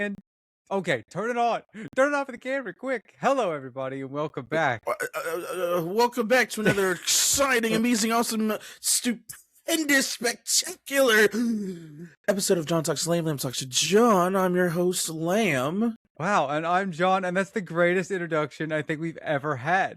And okay, turn it on. Turn it off of the camera, quick. Hello, everybody, and welcome back. Welcome back to another exciting, amazing, awesome, stupendous, spectacular episode of John Talks Lamb. Lamb Talks to John. I'm your host, Lamb. Wow, and I'm John, and that's the greatest introduction I think we've ever had.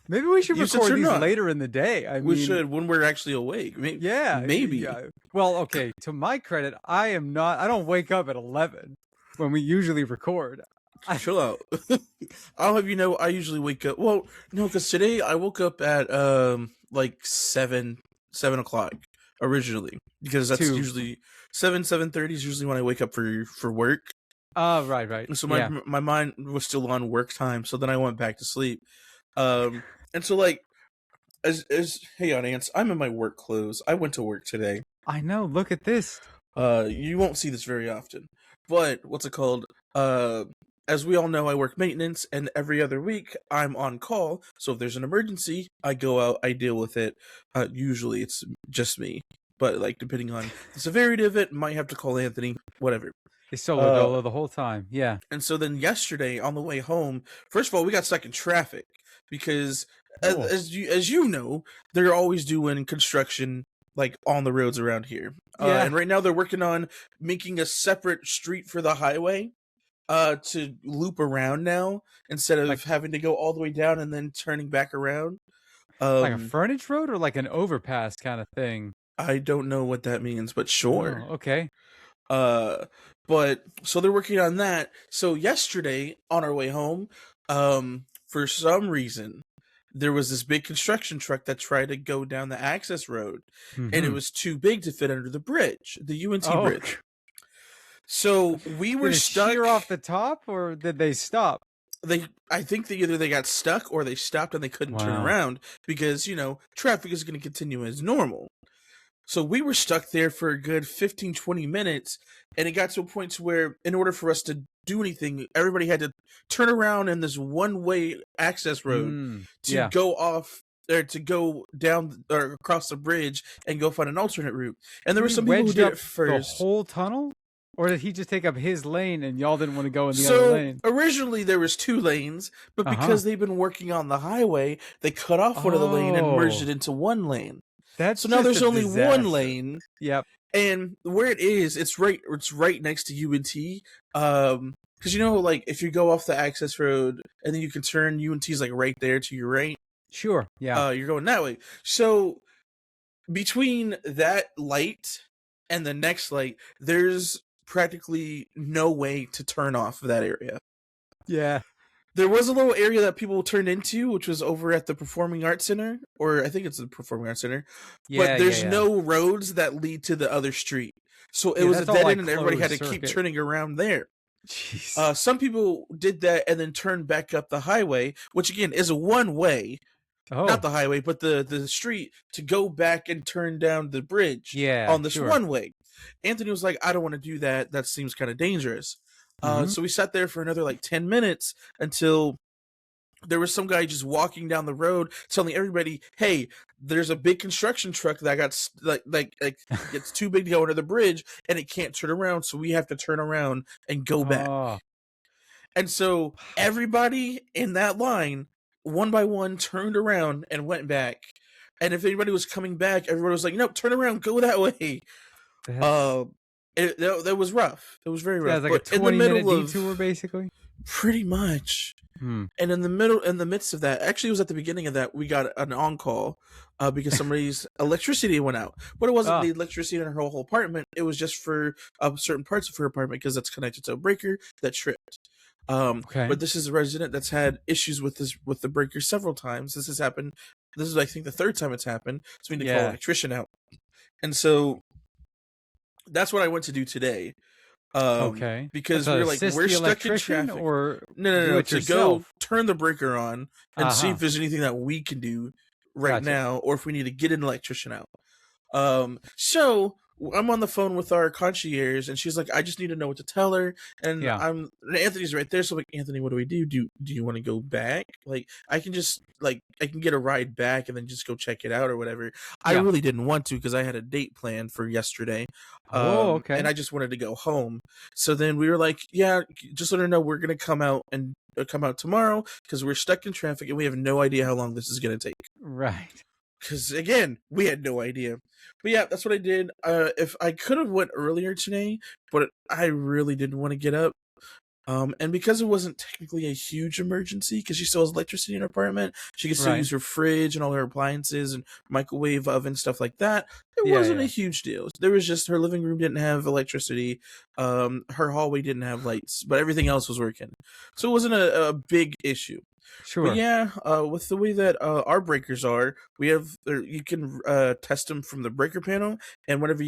Maybe we should record these later in the day. We should when we're actually awake. Maybe. Yeah. Well, okay. To my credit, I don't wake up at 11 when we usually record. Chill out. I'll have you know, I usually wake up. Well, no, because today I woke up at like 7 o'clock originally, because that's usually 7:30 is usually when I wake up for work. Right. And so my mind was still on work time, so then I went back to sleep. And so, like, as hey audience, I'm in my work clothes. I went to work today. I know. Look at this. You won't see this very often, but what's it called? As we all know, I work maintenance, and every other week I'm on call. So if there's an emergency, I go out, I deal with it. Usually it's just me, but like depending on the severity of it, might have to call Anthony. Whatever. It's solo dolo the whole time. Yeah. And so then yesterday on the way home, first of all, we got stuck in traffic because as you know, they're always doing construction like on the roads around here. And right now they're working on making a separate street for the highway to loop around now instead of having to go all the way down and then turning back around. Like a frontage road or like an overpass kind of thing? I don't know what that means, but sure. Oh, okay. But so they're working on that. So yesterday on our way home, for some reason, there was this big construction truck that tried to go down the access road, and it was too big to fit under the bridge, the UNT bridge. So we were stuck. Did it shear off the top, or did they stop? I think either they got stuck or they stopped and they couldn't turn around because, you know, traffic is going to continue as normal. So we were stuck there for a good 15, 20 minutes, and it got to a point to where in order for us to do anything, everybody had to turn around in this one-way access road to go off or to go down or across the bridge and go find an alternate route. And there were some people who did it first. The whole tunnel? Or did he just take up his lane and y'all didn't want to go in the other lane? So originally there was 2 lanes, but because they've been working on the highway, they cut off one of the lane and merged it into 1 lane. So now there's only 1 lane. Yep. And where it is, it's right next to UNT. Because you know, like if you go off the access road and then you can turn, UNT's like right there to your right. Sure. Yeah. You're going that way. So between that light and the next light, there's practically no way to turn off that area. Yeah. There was a little area that people turned into, which was over at the Performing Arts Center, or I think it's the Performing Arts Center. But there's no roads that lead to the other street. So it was a dead end and everybody had to keep turning around there. Jeez. Some people did that and then turned back up the highway, which again is a one-way, not the highway, but the street to go back and turn down the bridge on this one-way. Anthony was like, I don't want to do that. That seems kind of dangerous. So we sat there for another like 10 minutes until there was some guy just walking down the road telling everybody, hey, there's a big construction truck that got like it's too big to go under the bridge and it can't turn around. So we have to turn around and go back. And so everybody in that line, one by one, turned around and went back. And if anybody was coming back, everybody was like, no, turn around, go that way. That was rough. It was very rough. Yeah, like a 20-minute detour, basically. Pretty much. And in the midst of that, actually, it was at the beginning of that, we got an on-call because somebody's electricity went out. But it wasn't the electricity in her whole apartment. It was just for certain parts of her apartment because that's connected to a breaker that tripped. But this is a resident that's had issues with the breaker several times. This has happened. This is, I think, the 3rd time it's happened. So we need to call an electrician out. And so that's what I went to do today. Because we were like, we're stuck in traffic. Or no, to go turn the breaker on and see if there's anything that we can do right now, or if we need to get an electrician out. So I'm on the phone with our concierge, and she's like, I just need to know what to tell her. And Anthony's right there, so I'm like, Anthony, what do we do? Do you want to go back? Like, I can just I can get a ride back and then just go check it out or whatever. I really didn't want to because I had a date planned for yesterday. Okay. And I just wanted to go home. So then we were like, yeah, just let her know we're gonna come out tomorrow because we're stuck in traffic and we have no idea how long this is gonna take. Right. Because again, we had no idea. But yeah, that's what I did. If I could have went earlier today, but I really didn't want to get up. And because it wasn't technically a huge emergency, because she still has electricity in her apartment, she could still use her fridge and all her appliances and microwave oven, stuff like that. It wasn't a huge deal. There was just her living room didn't have electricity. Her hallway didn't have lights, but everything else was working. So it wasn't a big issue. Sure. But yeah, with the way that our breakers are, you can test them from the breaker panel, and whenever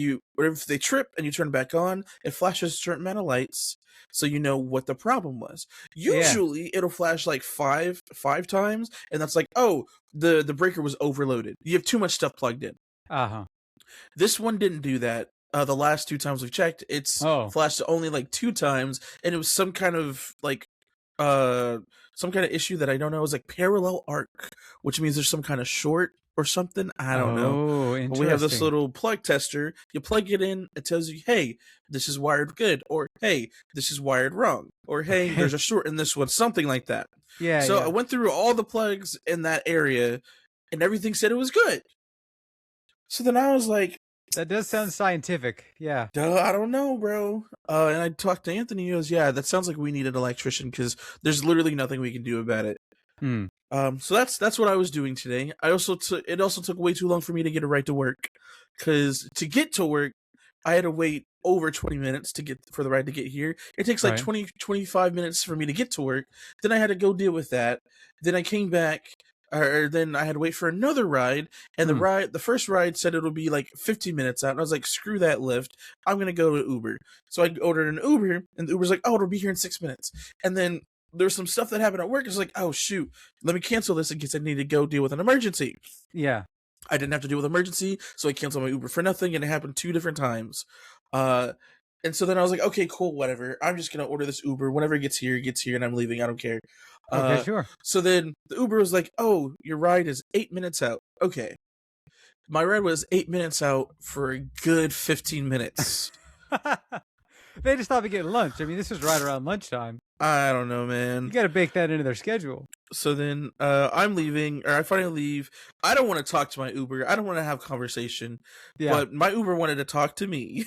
they trip and you turn it back on, it flashes a certain amount of lights, so you know what the problem was. Usually, it'll flash like five times, and that's like, oh, the breaker was overloaded. You have too much stuff plugged in. This one didn't do that. The last 2 times we've checked, it's flashed only like 2 times, and it was some kind of issue that I don't know. It was like parallel arc, which means there's some kind of short or something. I don't know. Interesting. But we have this little plug tester. You plug it in, it tells you, hey, this is wired good, or hey, this is wired wrong, or hey, there's a short in this one, something like that. So I went through all the plugs in that area, and everything said it was good. So then I was like, that does sound scientific. Yeah. I don't know, bro. And I talked to Anthony. He goes, yeah, that sounds like we need an electrician because there's literally nothing we can do about it. So that's what I was doing today. It also took way too long for me to get a ride to work, because to get to work, I had to wait over 20 minutes for the ride to get here. It takes like 25 minutes for me to get to work. Then I had to go deal with that. Then I came back. Or then I had to wait for another ride, and the first ride said it'll be like 15 minutes out, and I was like, screw that Lyft, I'm gonna go to Uber. So I ordered an Uber, and the Uber's like, oh, it'll be here in 6 minutes. And then there's some stuff that happened at work. I was like, oh shoot, let me cancel this in case I need to go deal with an emergency. Yeah. I didn't have to deal with emergency, so I canceled my Uber for nothing, and it happened 2 different times. And so then I was like, okay, cool, whatever. I'm just going to order this Uber. Whenever it gets here, and I'm leaving. I don't care. Okay, sure. So then the Uber was like, oh, your ride is 8 minutes out. Okay. My ride was 8 minutes out for a good 15 minutes. They just stopped to get lunch. I mean, this was right around lunchtime. I don't know, man. You got to bake that into their schedule. So then I'm leaving, or I finally leave. I don't want to talk to my Uber. I don't want to have conversation. Yeah. But my Uber wanted to talk to me.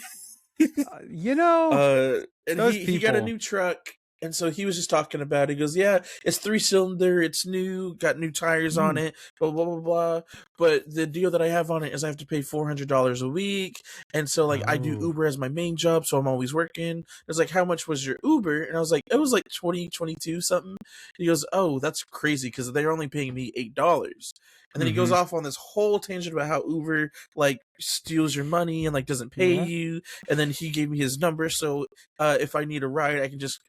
And he got a new truck, and so he was just talking about it. He goes, yeah, it's 3-cylinder, it's new, got new tires on it, blah blah blah blah. But the deal that I have on it is I have to pay $400 a week, and so I do Uber as my main job, so I'm always working. It was like, how much was your Uber? And I was like, it was like 22 something. And he goes, oh, that's crazy because they're only paying me $8. And then he goes off on this whole tangent about how Uber steals your money and doesn't pay you. And then he gave me his number, so if I need a ride, I can just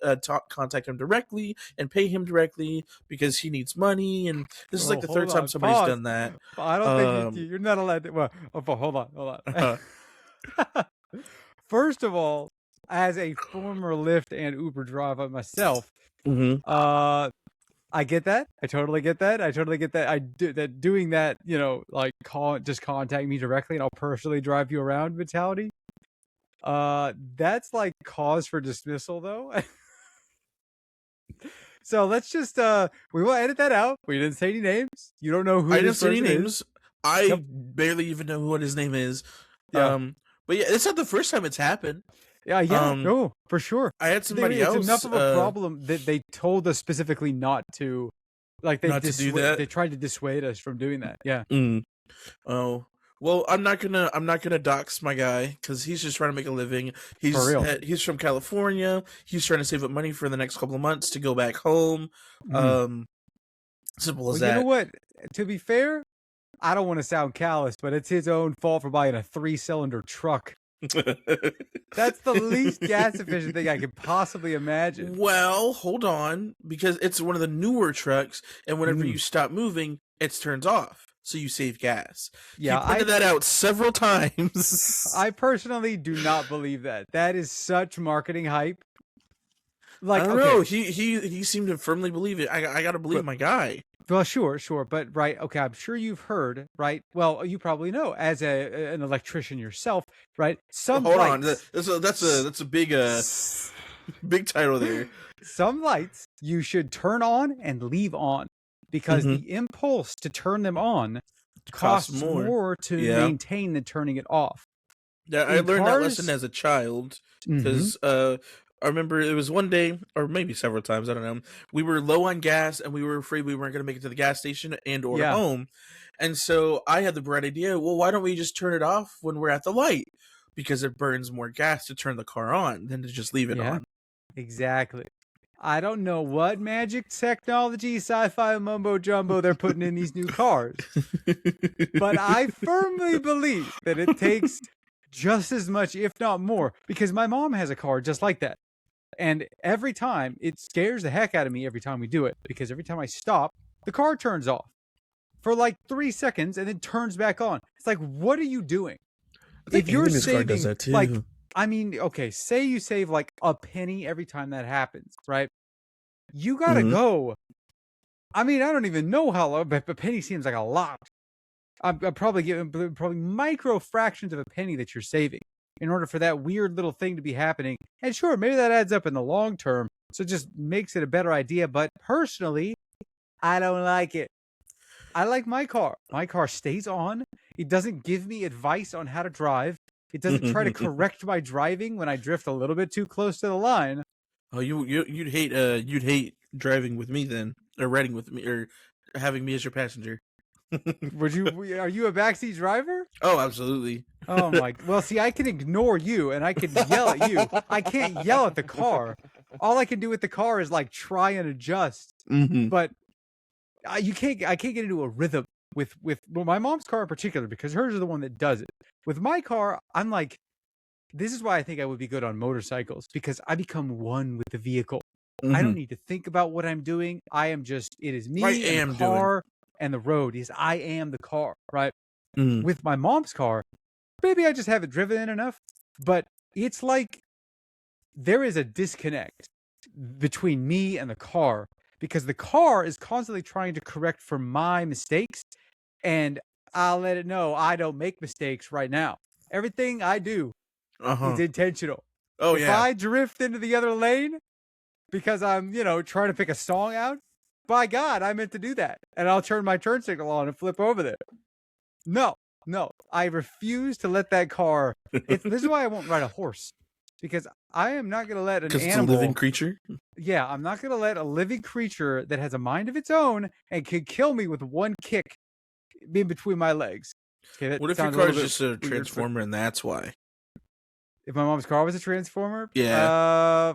contact him directly and pay him directly because he needs money. And this is the third time somebody's done that. I don't think you're not allowed to. Well, hold on. First of all, as a former Lyft and Uber driver myself, I get that. I totally get that. I do that. Doing that, just contact me directly and I'll personally drive you around mentality. That's cause for dismissal though. So let's just we will edit that out. We didn't say any names. You don't know who I didn't say any names. I barely even know what his name is. Yeah. But yeah, it's not the first time it's happened. Yeah, no, for sure. I had somebody else. It's enough of a problem that they told us specifically not to, to do that. They tried to dissuade us from doing that. Yeah. Oh, well, I'm not gonna dox my guy because he's just trying to make a living. He's from California. He's trying to save up money for the next couple of months to go back home. Simple as that. You know what? To be fair, I don't want to sound callous, but it's his own fault for buying a 3-cylinder truck. That's the least gas efficient thing I could possibly imagine. Well, hold on, because it's one of the newer trucks, and whenever you stop moving, it turns off. so you save gas. Yeah, he pointed that out several times. I personally do not believe that. That is such marketing hype. Like, I don't know. He seemed to firmly believe it. I gotta believe my guy. Well, sure, but right, okay. I'm sure you've heard, right? Well, you probably know as an electrician yourself, right? Hold on, that's a big big title there. Some lights you should turn on and leave on because the impulse to turn them on costs more to maintain than turning it off. Yeah, I learned that lesson as a child because I remember it was one day, or maybe several times, I don't know. We were low on gas, and we were afraid we weren't going to make it to the gas station or home. And so I had the bright idea, well, why don't we just turn it off when we're at the light? Because it burns more gas to turn the car on than to just leave it on. Exactly. I don't know what magic technology, sci-fi mumbo-jumbo they're putting in these new cars. But I firmly believe that it takes just as much, if not more, because my mom has a car just like that. And every time, it scares the heck out of me every time we do it, because every time I stop, the car turns off for like 3 seconds and then turns back on. It's like, what are you doing? If you're saving, does that too. Like, I mean, okay, say you save like a penny every time that happens, right? You gotta go. I mean, I don't even know how long, but a penny seems like a lot. I'm probably giving micro fractions of a penny that you're saving in order for that weird little thing to be happening. And sure, maybe that adds up in the long term, so it just makes it a better idea. But personally, I don't like it. I like my car. My car stays on. It doesn't give me advice on how to drive. It doesn't try to correct my driving when I drift a little bit too close to the line. Oh, you'd hate driving with me then, or riding with me, or having me as your passenger. Would you? Are you a backseat driver? Oh, absolutely. Oh my! Well, see, I can ignore you, and I can yell at you. I can't yell at the car. All I can do with the car is like try and adjust. But you can't. I can't get into a rhythm with my mom's car in particular, because hers is the one that does it. With my car, I'm like, this is why I think I would be good on motorcycles, because I become one with the vehicle. I don't need to think about what I'm doing. I am just. It is me and the car. And the road is I am the car, right? With my mom's car, maybe I just haven't driven it enough, but it's like there is a disconnect between me and the car, because the car is constantly trying to correct for my mistakes, and I'll let it know I don't make mistakes right now. Everything I do is intentional. Oh, if I drift into the other lane because I'm, trying to pick a song out, by God, I meant to do that. And I'll turn my turn signal on and flip over there. No. I refuse to let that car. This is why I won't ride a horse. Because I am not going to let an animal. Because it's a living creature? Yeah, I'm not going to let a living creature that has a mind of its own and could kill me with one kick in between my legs. Okay, what if your car is just a transformer and that's why? If my mom's car was a transformer? Yeah.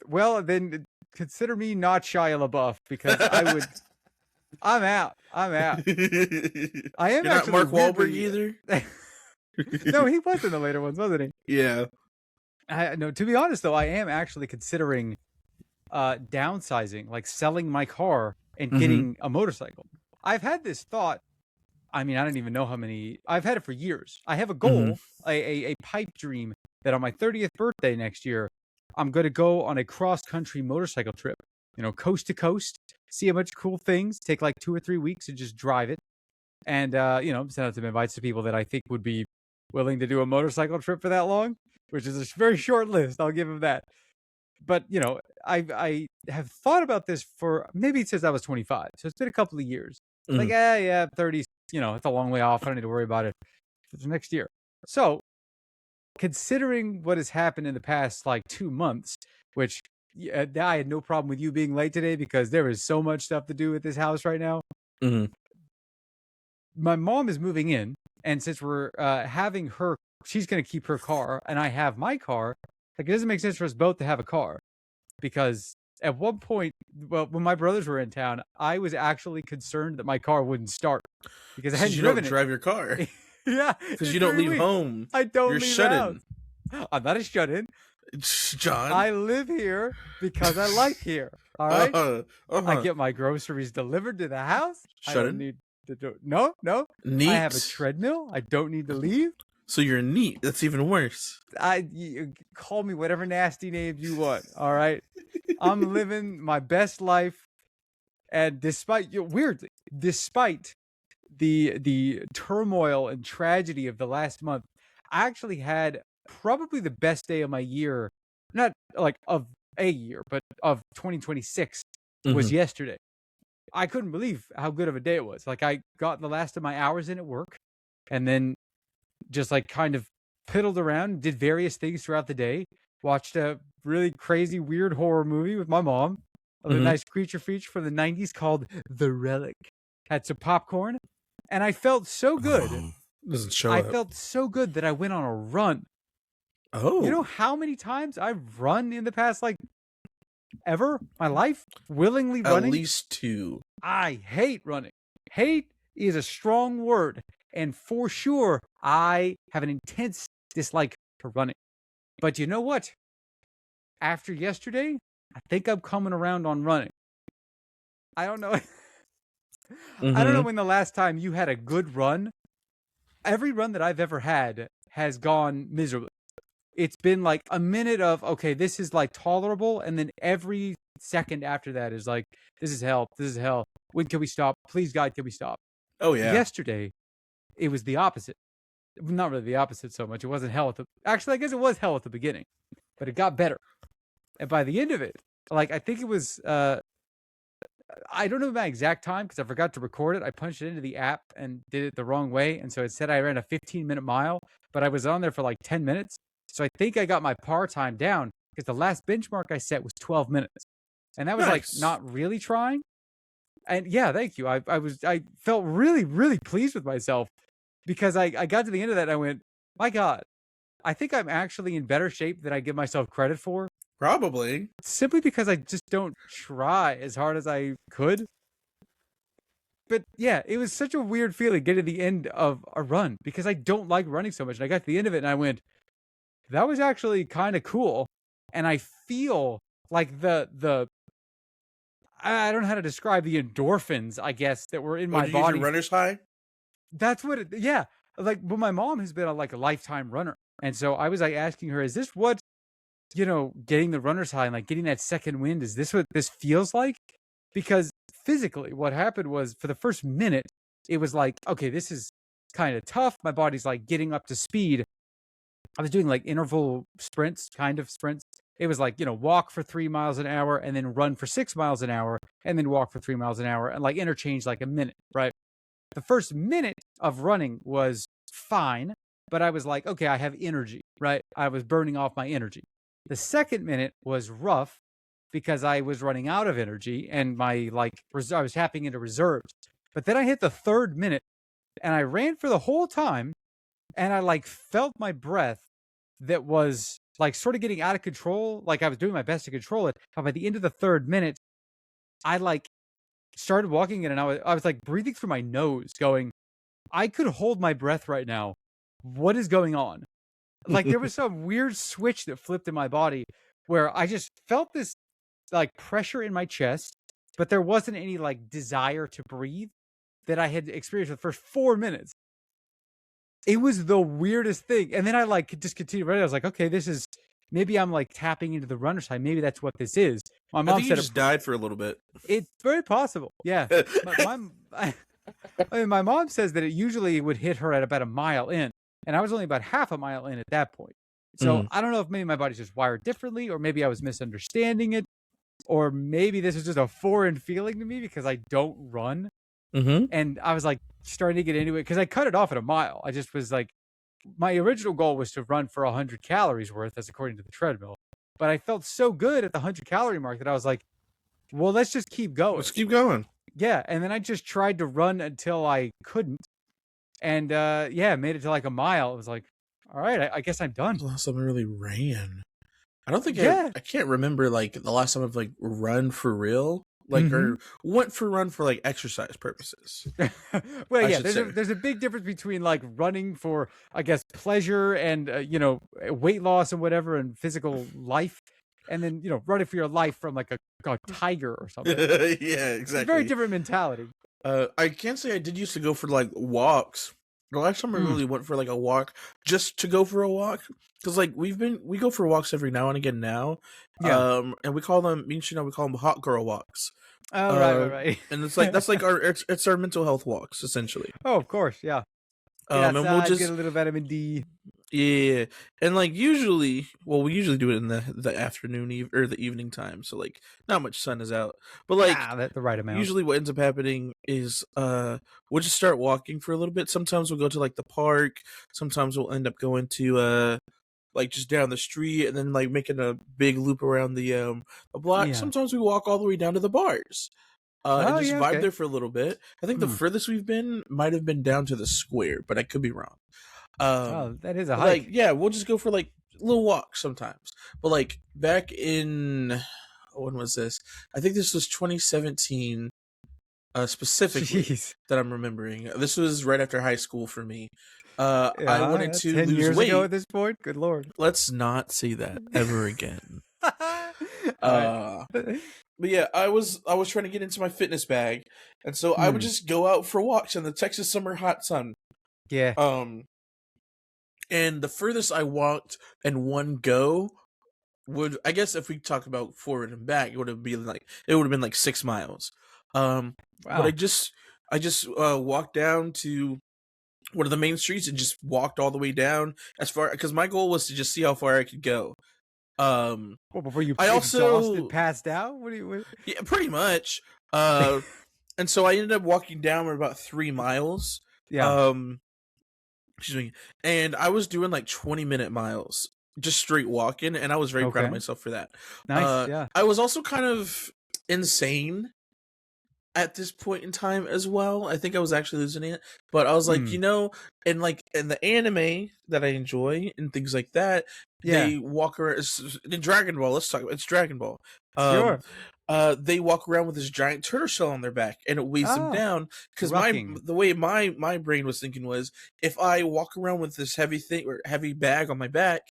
Well, then consider me not Shia LaBeouf, because I would. I'm out. I am. You're not Mark Wahlberg either. No, he was in the later ones, wasn't he? Yeah. No, to be honest though, I am actually considering downsizing, like selling my car and getting a motorcycle. I've had this thought. I mean, I don't even know how many. I've had it for years. I have a goal, a pipe dream, that on my 30th birthday next year, I'm going to go on a cross-country motorcycle trip, coast to coast, see a bunch of cool things, take like 2 or 3 weeks and just drive it. And, send out some invites to people that I think would be willing to do a motorcycle trip for that long, which is a very short list. I'll give them that. But, I have thought about this for maybe since I was 25. So it's been a couple of years. Like, 30, it's a long way off. I don't need to worry about it for next year. So, considering what has happened in the past like 2 months, which I had no problem with you being late today because there is so much stuff to do at this house right now. My mom is moving in, and since we're having her, she's going to keep her car, and I have my car. Like, it doesn't make sense for us both to have a car, because at one point, well, when my brothers were in town, I was actually concerned that my car wouldn't start because I hadn't driven it. You don't drive your car. Yeah, because you don't leave home. I don't. You're leave shut-in. I'm not a shut-in, John. I live here because I like here. All right. I get my groceries delivered to the house. Shut-in. No. Neat. I have a treadmill. I don't need to leave. So you're neat. That's even worse. You call me whatever nasty names you want. All right. I'm living my best life. And despite the turmoil and tragedy of the last month, I actually had probably the best day of my year, not like of a year, but of 2026 was yesterday. I couldn't believe how good of a day it was. Like I got the last of my hours in at work and then just like kind of piddled around, did various things throughout the day, watched a really crazy, weird horror movie with my mom, a nice creature feature from the 90s called The Relic. Had some popcorn, and I felt so good. Doesn't show I up. felt so good that I went on a run. Oh. You know how many times I've run in the past, like, ever? My life? Willingly running? At least 2. I hate running. Hate is a strong word. And for sure, I have an intense dislike for running. But you know what? After yesterday, I think I'm coming around on running. I don't know. I don't know when the last time you had a good run. Every run that I've ever had has gone miserably. It's been like a minute of, okay, this is like tolerable. And then every second after that is like, this is hell. This is hell. When can we stop? Please, God, can we stop? Oh, yeah. Yesterday, it was the opposite. Not really the opposite so much. It wasn't hell actually, I guess it was hell at the beginning, but it got better. And by the end of it, like, I think it was, I don't know my exact time because I forgot to record it. I punched it into the app and did it the wrong way. And so it said I ran a 15-minute mile, but I was on there for like 10 minutes. So I think I got my par time down because the last benchmark I set was 12 minutes. And that was like not really trying. And yeah, thank you. I felt really, really pleased with myself because I got to the end of that and I went, my God, I think I'm actually in better shape than I give myself credit for. Probably. Simply because I just don't try as hard as I could. But yeah, it was such a weird feeling getting to the end of a run because I don't like running so much. And I got to the end of it and I went, that was actually kind of cool. And I feel like I don't know how to describe the endorphins, I guess, that were in my body. Use your runner's high? That's what yeah. Like, but my mom has been a lifetime runner. And so I was like asking her, is this what, getting the runner's high and like getting that second wind, is this what this feels like? Because physically what happened was for the first minute, it was like, okay, this is kind of tough. My body's like getting up to speed. I was doing like interval sprints, kind of sprints. It was like, walk for 3 miles an hour and then run for 6 miles an hour and then walk for 3 miles an hour and like interchange like a minute, right? The first minute of running was fine, but I was like, okay, I have energy, right? I was burning off my energy. The second minute was rough because I was running out of energy and I was tapping into reserves. But then I hit the third minute and I ran for the whole time and I like felt my breath that was like sort of getting out of control. Like I was doing my best to control it. But by the end of the third minute, I like started walking in and I was like breathing through my nose going, I could hold my breath right now. What is going on? Like there was some weird switch that flipped in my body where I just felt this like pressure in my chest, but there wasn't any like desire to breathe that I had experienced for the first 4 minutes. It was the weirdest thing. And then I like just continued running. I was like, okay, this is, maybe I'm like tapping into the runner's high. Maybe that's what this is. My mom said you just died for a little bit. It's very possible. Yeah. My mom says that it usually would hit her at about a mile in. And I was only about half a mile in at that point. So I don't know if maybe my body's just wired differently, or maybe I was misunderstanding it, or maybe this was just a foreign feeling to me because I don't run. And I was like starting to get into it because I cut it off at a mile. I just was like, my original goal was to run for 100 calories worth, as according to the treadmill. But I felt so good at the 100 calorie mark that I was like, well, let's just keep going. Let's keep going. Yeah. And then I just tried to run until I couldn't. And made it to like a mile. It was like, all right, I guess I'm done. The last time I really ran. I don't think I can't remember like the last time I've like run for real. Like or went for run for like exercise purposes. Well, yeah, there's a big difference between like running for, I guess, pleasure and weight loss and whatever and physical life, and then running for your life from like a tiger or something. Yeah, exactly. It's a very different mentality. I can't say I did used to go for like walks. The last time I really went for like a walk, just to go for a walk, because like we go for walks every now and again now, and we call them, me and we call them hot girl walks. Oh, right. And it's like that's like it's our mental health walks essentially. Oh, of course, yeah. And we'll just get a little vitamin D. Yeah, and like we usually do it in the afternoon or the evening time, so like not much sun is out. But like that's the right amount. Usually, what ends up happening is we'll just start walking for a little bit. Sometimes we'll go to like the park. Sometimes we'll end up going to like just down the street and then like making a big loop around the block. Yeah. Sometimes we walk all the way down to the bars. And just vibe there for a little bit. I think the furthest we've been might have been down to the square, but I could be wrong. That is a hike. Like, yeah, we'll just go for like little walks sometimes. But like back in when was this? I think this was 2017, specifically that I'm remembering. This was right after high school for me. I wanted to 10 lose years weight. ago at this point. Good lord. Let's not say that ever again. But yeah, I was trying to get into my fitness bag, and so I would just go out for walks in the Texas summer hot sun. Yeah. And the furthest I walked in one go would, I guess, if we talk about forward and back, it would have been like 6 miles. Wow. But I just walked down to one of the main streets and just walked all the way down as far, because my goal was to just see how far I could go. Well, before you exhausted, passed out? What? Yeah, pretty much. And so I ended up walking down about 3 miles. Yeah. Excuse me. And I was doing like 20-minute miles, just straight walking, and I was very proud of myself for that. Nice. Yeah. I was also kind of insane at this point in time as well. I think I was actually losing it, but I was like, and like in the anime that I enjoy and things like that, they walk around in Dragon Ball. Let's talk about it's Dragon Ball. Sure. They walk around with this giant turtle shell on their back, and it weighs them down. Because the way my brain was thinking was, if I walk around with this heavy bag on my back,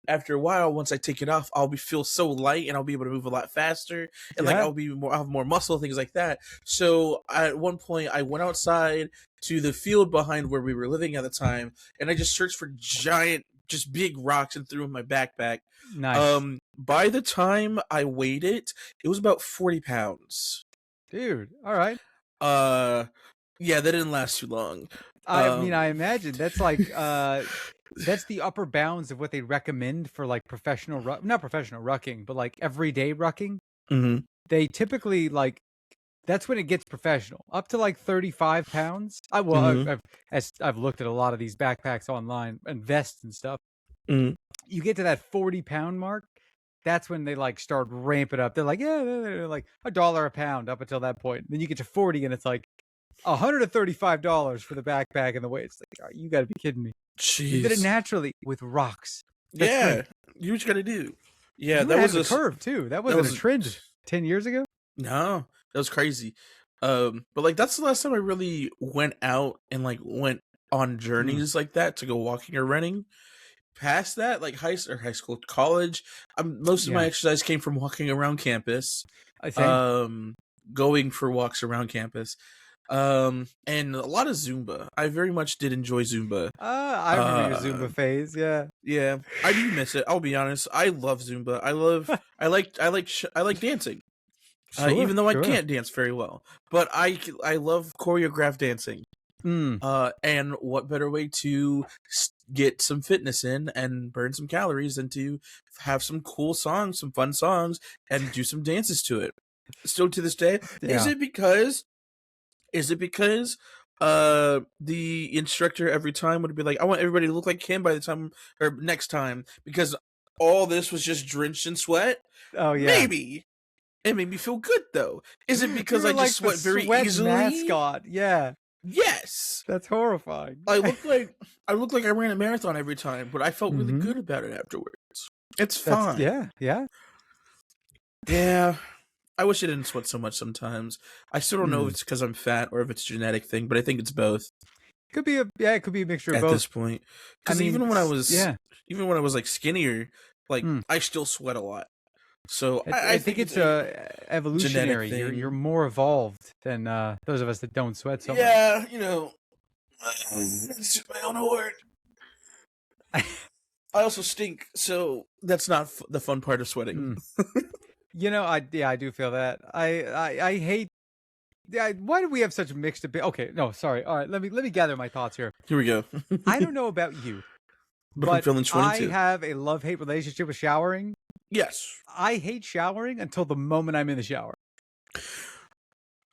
after a while, once I take it off, I'll feel so light, and I'll be able to move a lot faster, and like I'll have more muscle, things like that. So at one point, I went outside to the field behind where we were living at the time, and I just searched for giant, just big rocks and threw in my backpack. Nice. By the time I weighed it, it was about 40 pounds. Dude, all right. Yeah, that didn't last too long. I mean, I imagine that's like that's the upper bounds of what they recommend for like not professional rucking, but like everyday rucking. Mm-hmm. They typically like that's when it gets professional, up to like 35 pounds. I've looked at a lot of these backpacks online and vests and stuff. Mm-hmm. You get to that 40-pound mark, that's when they like start ramping up. They're like, they're like $1 a pound up until that point. Then you get to 40 and it's like $135 for the backpack and the weight. It's like, you got to be kidding me. Jeez. You did it naturally with rocks. That's you what you got to do. Yeah, that was a curve too. That wasn't a trend 10 years ago. No, that was crazy. But like that's the last time I really went out and like went on journeys like that to go walking or running. Past that, like high school, college, most of my exercise came from walking around campus. I think. Going for walks around campus. And a lot of Zumba. I very much did enjoy Zumba. I remember your Zumba phase. Yeah, I do miss it. I'll be honest. I love Zumba. I like dancing. Even though I can't dance very well, but I love choreographed dancing. And what better way to get some fitness in and burn some calories than to have some cool songs, some fun songs, and do some dances to it. Still to this day, is it because the instructor every time would be like, I want everybody to look like him by the time or next time, because all this was just drenched in sweat? Oh yeah, maybe. It made me feel good though. Is it because I just sweat very easily? Mascot, yeah. Yes, that's horrifying. I look like I ran a marathon every time, but I felt really good about it afterwards. It's fine. Yeah. I wish I didn't sweat so much sometimes. I still don't know if it's because I'm fat or if it's a genetic thing, but I think it's both. It could be a mixture of both at this point. Because even when I was like skinnier, like I still sweat a lot. So I think it's evolutionary. You're more evolved than those of us that don't sweat so much. Yeah, you know, it's just my own word. I also stink, so that's not the fun part of sweating. You know, I do feel that. I hate. Yeah, why do we have such mixed opinions? Okay, no, sorry. All right, let me gather my thoughts here. Here we go. I don't know about you, but I'm feeling sweaty too. I have a love-hate relationship with showering. Yes. I hate showering until the moment I'm in the shower.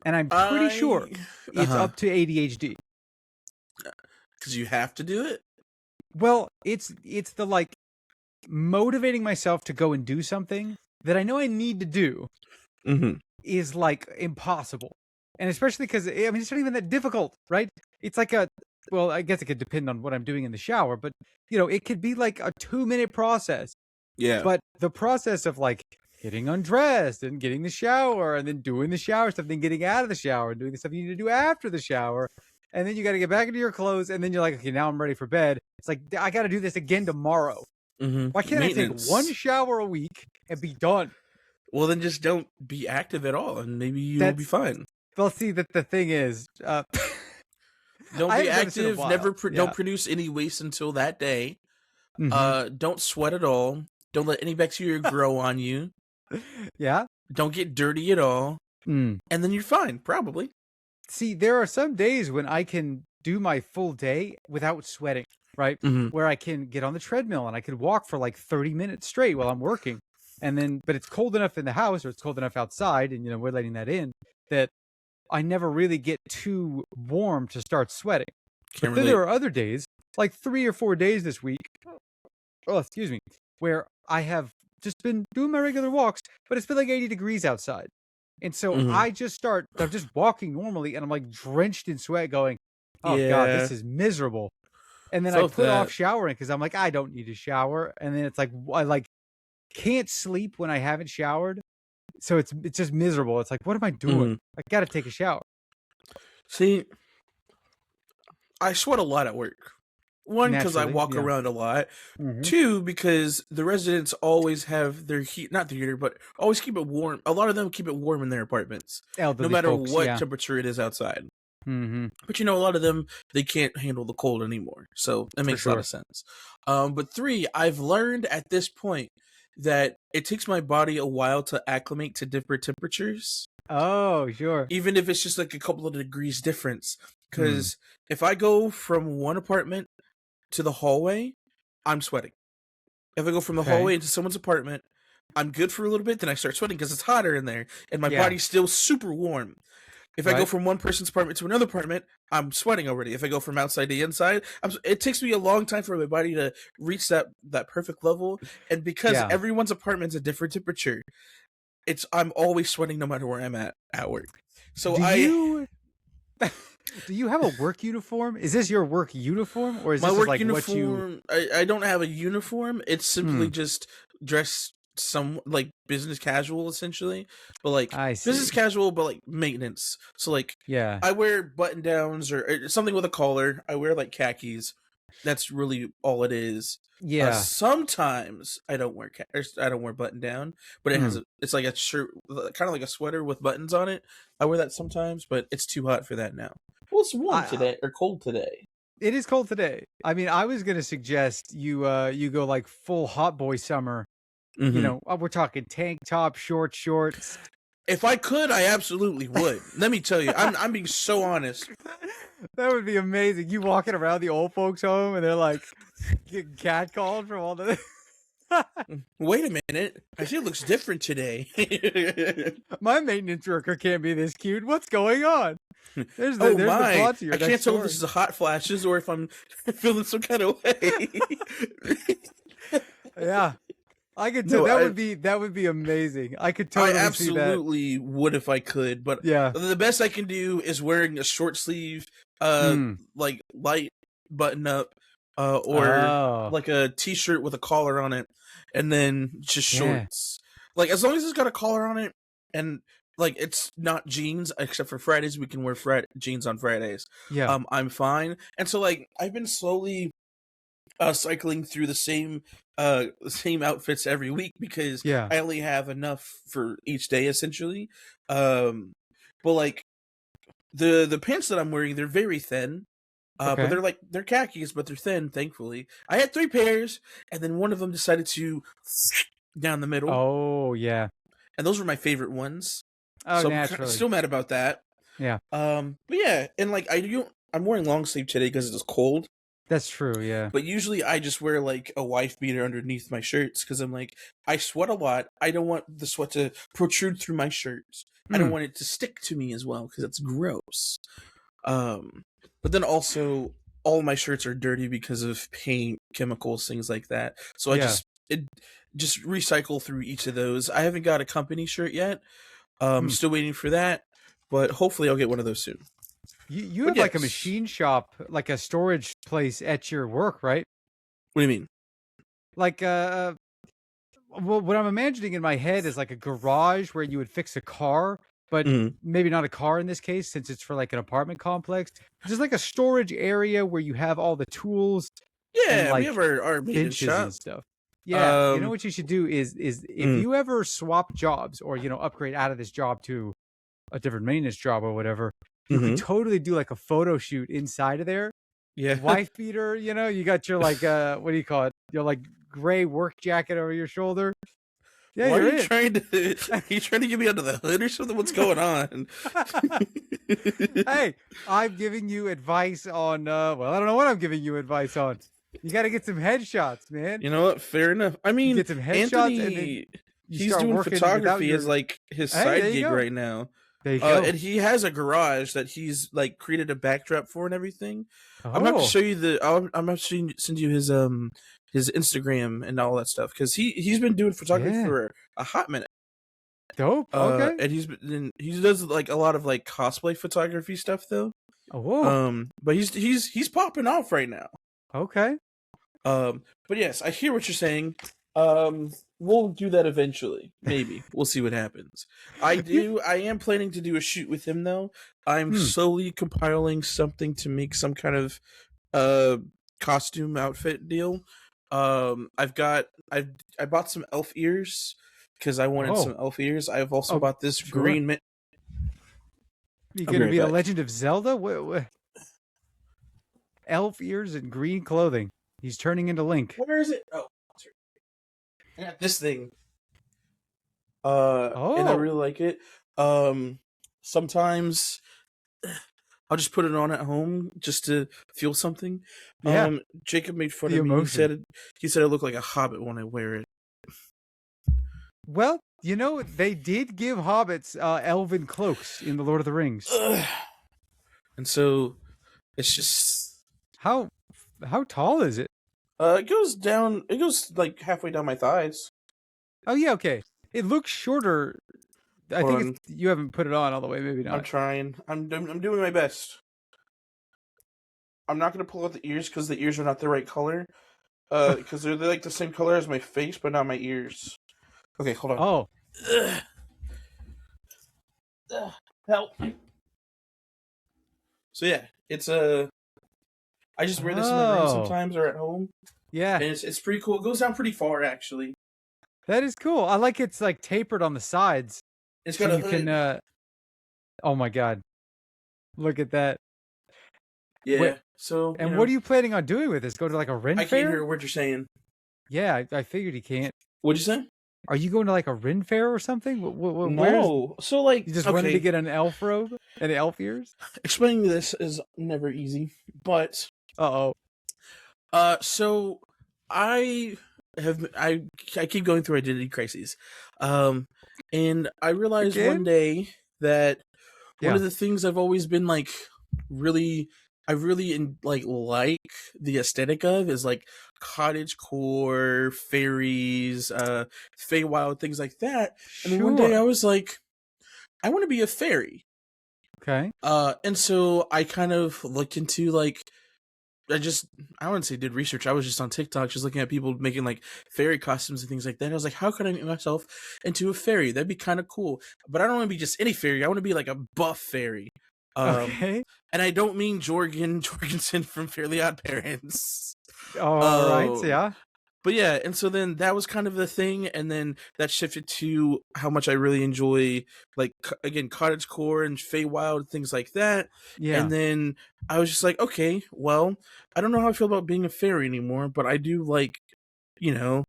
And I'm pretty sure it's up to ADHD. Because you have to do it? Well, it's the like motivating myself to go and do something that I know I need to do is like impossible. And especially because, I mean, it's not even that difficult, right? It's like well, I guess it could depend on what I'm doing in the shower, but, you know, it could be like a 2-minute process. Yeah. But the process of like getting undressed and getting the shower and then doing the shower stuff, then getting out of the shower and doing the stuff you need to do after the shower. And then you got to get back into your clothes. And then you're like, okay, now I'm ready for bed. It's like, I got to do this again tomorrow. Why can't I take one shower a week and be done? Well, then just don't be active at all, and maybe you'll be fine. Well, see, that the thing is, don't be active. Don't produce any waste until that day. Don't sweat at all. Don't let any bacteria grow on you. Yeah. Don't get dirty at all. And then you're fine, probably. See, there are some days when I can do my full day without sweating, right? Where I can get on the treadmill and I could walk for like 30 minutes straight while I'm working. And then, but it's cold enough in the house or it's cold enough outside, and, you know, we're letting that in, that I never really get too warm to start sweating. But then there are other days, like 3 or 4 days this week, where I have just been doing my regular walks, but it's been like 80 degrees outside. And so I'm just walking normally and I'm like drenched in sweat going, oh God, this is miserable. And then I put off showering because I'm like, I don't need to shower. And then it's like, I like can't sleep when I haven't showered. So it's just miserable. It's like, what am I doing? I got to take a shower. See, I sweat a lot at work. One, because I walk around a lot. 2, because the residents always have their heat, not the heater, but always keep it warm. A lot of them keep it warm in their apartments, no matter what temperature it is outside. But, you know, a lot of them, they can't handle the cold anymore. So that makes a lot of sense. But 3, I've learned at this point that it takes my body a while to acclimate to different temperatures. Oh, sure. Even if it's just like a couple of degrees difference. Because if I go from one apartment to the hallway, I'm sweating. If I go from the hallway into someone's apartment, I'm good for a little bit, then I start sweating because it's hotter in there, and my body's still super warm. If I go from one person's apartment to another apartment, I'm sweating already. If I go from outside to inside, it takes me a long time for my body to reach that perfect level. And because everyone's apartment's a different temperature, I'm always sweating no matter where I'm at work. So do you have a work uniform? Is this your work uniform, or is my this work like uniform? What you... I don't have a uniform. It's simply just dress some like business casual essentially, but like business casual, but like maintenance. So like I wear button downs or something with a collar. I wear like khakis. That's really all it is. Sometimes I don't wear button down, but it has it's like a shirt, kind of like a sweater with buttons on it. I wear that sometimes, but it's too hot for that now. Well, it's warm today or cold today. It is cold today. I mean, I was gonna suggest you go like full hot boy summer. You know, we're talking tank top, shorts. If I could, I absolutely would. Let me tell you, I'm being so honest. That would be amazing. You walking around the old folks' home and they're like getting catcalled from all the... Wait a minute. I see it looks different today. My maintenance worker can't be this cute. What's going on? There's the plot to your I can't tell if this is a hot flashes or if I'm feeling some kind of way. Yeah. I could tell that would be amazing. I could totally see that. I absolutely would if I could, but the best I can do is wearing a short sleeve, like light button up, or like a t-shirt with a collar on it, and then just shorts. Like as long as it's got a collar on it, and like it's not jeans, except for Fridays we can wear jeans on Fridays. I'm fine. And so like I've been slowly cycling through the same the same outfits every week because I only have enough for each day essentially. But like the pants that I'm wearing, they're very thin. But they're khakis, but they're thin, thankfully. I had 3 pairs, and then one of them decided to down the middle. Oh, yeah. And those were my favorite ones. Oh, so naturally. I'm still mad about that. Yeah. But yeah, and like I'm wearing long sleeve today because it's cold. That's true, yeah. But usually I just wear like a wife beater underneath my shirts because I'm like, I sweat a lot. I don't want the sweat to protrude through my shirts. I don't want it to stick to me as well because it's gross. But then also all my shirts are dirty because of paint, chemicals, things like that. So I just recycle through each of those. I haven't got a company shirt yet. Still waiting for that, but hopefully I'll get one of those soon. You have like a machine shop, like a storage place at your work, right? What do you mean? Like well, what I'm imagining in my head is like a garage where you would fix a car, but maybe not a car in this case, since it's for like an apartment complex. Just like a storage area where you have all the tools. Yeah, and, like, we have our maintenance shop and stuff. Yeah, you know what you should do is if you ever swap jobs or upgrade out of this job to a different maintenance job or whatever, you could totally do like a photo shoot inside of there. Yeah, wife beater. You got your like what do you call it? Your like gray work jacket over your shoulder. Yeah, why are you trying to get me under the hood or something? What's going on? Hey, I'm giving you advice on. Well, I don't know what I'm giving you advice on. You got to get some headshots, man. You know what? Fair enough. I mean, get some headshots, Anthony, he's doing photography as like his side gig right now. There you go. And he has a garage that he's like created a backdrop for and everything. I'm going to show you I'm going to send you his Instagram and all that stuff because he's been doing photography for a hot minute. Dope. Okay. And he does like a lot of like cosplay photography stuff though. Oh. But he's popping off right now. Okay. But yes, I hear what you're saying. We'll do that eventually. Maybe we'll see what happens. I am planning to do a shoot with him though. I'm slowly compiling something to make some kind of costume outfit deal. I bought some elf ears because I wanted some elf ears. I've also bought this green. You gonna be a Legend of Zelda? What? Elf ears and green clothing. He's turning into Link. Where is it? Oh, I got this thing. And I really like it. Sometimes I'll just put it on at home just to feel something. Yeah. Jacob made fun of me. He said I look like a hobbit when I wear it. Well, they did give hobbits elven cloaks in the Lord of the Rings. And so it's just how tall is it? It goes like halfway down my thighs. Oh yeah, okay. It looks shorter. I think you haven't put it on all the way, maybe not. I'm trying. I'm doing my best. I'm not going to pull out the ears because the ears are not the right color. Because they're like the same color as my face, but not my ears. Okay, hold on. Oh. Help. So yeah, it's I just wear this in my room sometimes or at home. Yeah. And it's pretty cool. It goes down pretty far, actually. That is cool. I like it's like tapered on the sides. It's got a hood. Oh my god. Look at that. Yeah. What are you planning on doing with this? Go to like a Ren fair? I can't hear what you're saying. Yeah, I figured you can't. What'd you say? Are you going to like a Ren fair or something? No. So like you just wanted to get an elf robe and elf ears? Explaining this is never easy, but so I keep going through identity crises. And I realized one day that one of the things I've always been like I really like the aesthetic of is like cottagecore, fairies, Feywild, things like that. And then one day I was like, I want to be a fairy. Okay. And so I kind of looked into like, I wouldn't say did research. I was just on TikTok, just looking at people making like fairy costumes and things like that. I was like, how could I make myself into a fairy? That'd be kind of cool. But I don't want to be just any fairy. I want to be like a buff fairy. Okay. And I don't mean Jorgensen from Fairly Odd Parents. All right, yeah. But yeah, and so then that was kind of the thing, and then that shifted to how much I really enjoy, like, again, cottagecore and Feywild, things like that. Yeah. And then I was just like, okay, well, I don't know how I feel about being a fairy anymore, but I do like, you know,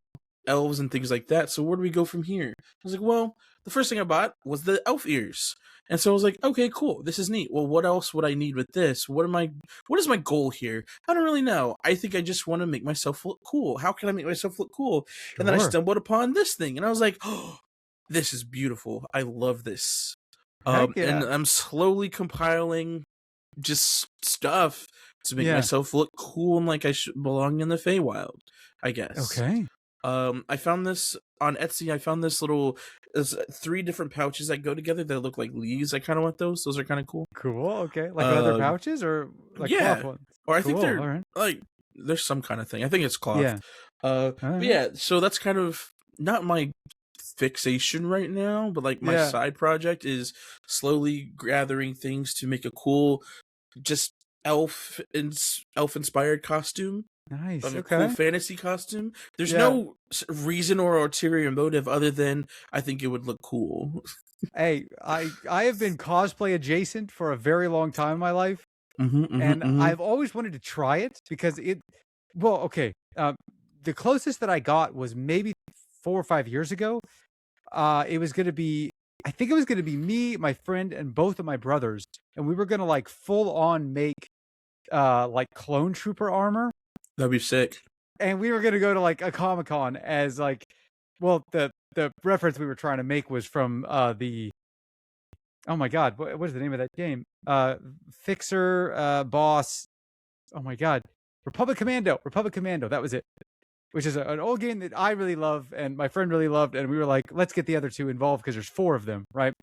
elves and things like that. So where do we go from here? I was like, well, the first thing I bought was the elf ears. And so I was like, okay, cool. This is neat. Well, what else would I need with this? What is my goal here? I don't really know. I think I just want to make myself look cool. How can I make myself look cool? Sure. And then I stumbled upon this thing and I was like, oh, this is beautiful. I love this. Yeah. And I'm slowly compiling just stuff to make myself look cool and like I should belong in the Feywild, I guess. Okay. I found this on Etsy. I found this little, there's 3 different pouches that go together that look like leaves. I kind of want those. Those are kind of cool. Cool. Okay. Like leather pouches or like cloth ones? Or I think they're like, there's some kind of thing. I think it's cloth. Yeah. But yeah, so that's kind of not my fixation right now, but like my side project is slowly gathering things to make a cool, just elf inspired costume. Nice. A cool fantasy costume. There's no reason or ulterior motive other than I think it would look cool. Hey, I have been cosplay adjacent for a very long time in my life, and I've always wanted to try it because it. Well, okay. The closest that I got was maybe 4 or 5 years ago. It was going to be. I think it was going to be me, my friend, and both of my brothers, and we were going to like full on make, like clone trooper armor. That'd be sick. And we were going to go to like a Comic-Con as like, well, the reference we were trying to make was from the, oh my God, what is the name of that game? Fixer, Boss, oh my God, Republic Commando, that was it. Which is an old game that I really love and my friend really loved. And we were like, let's get the other 2 involved because there's 4 of them, right?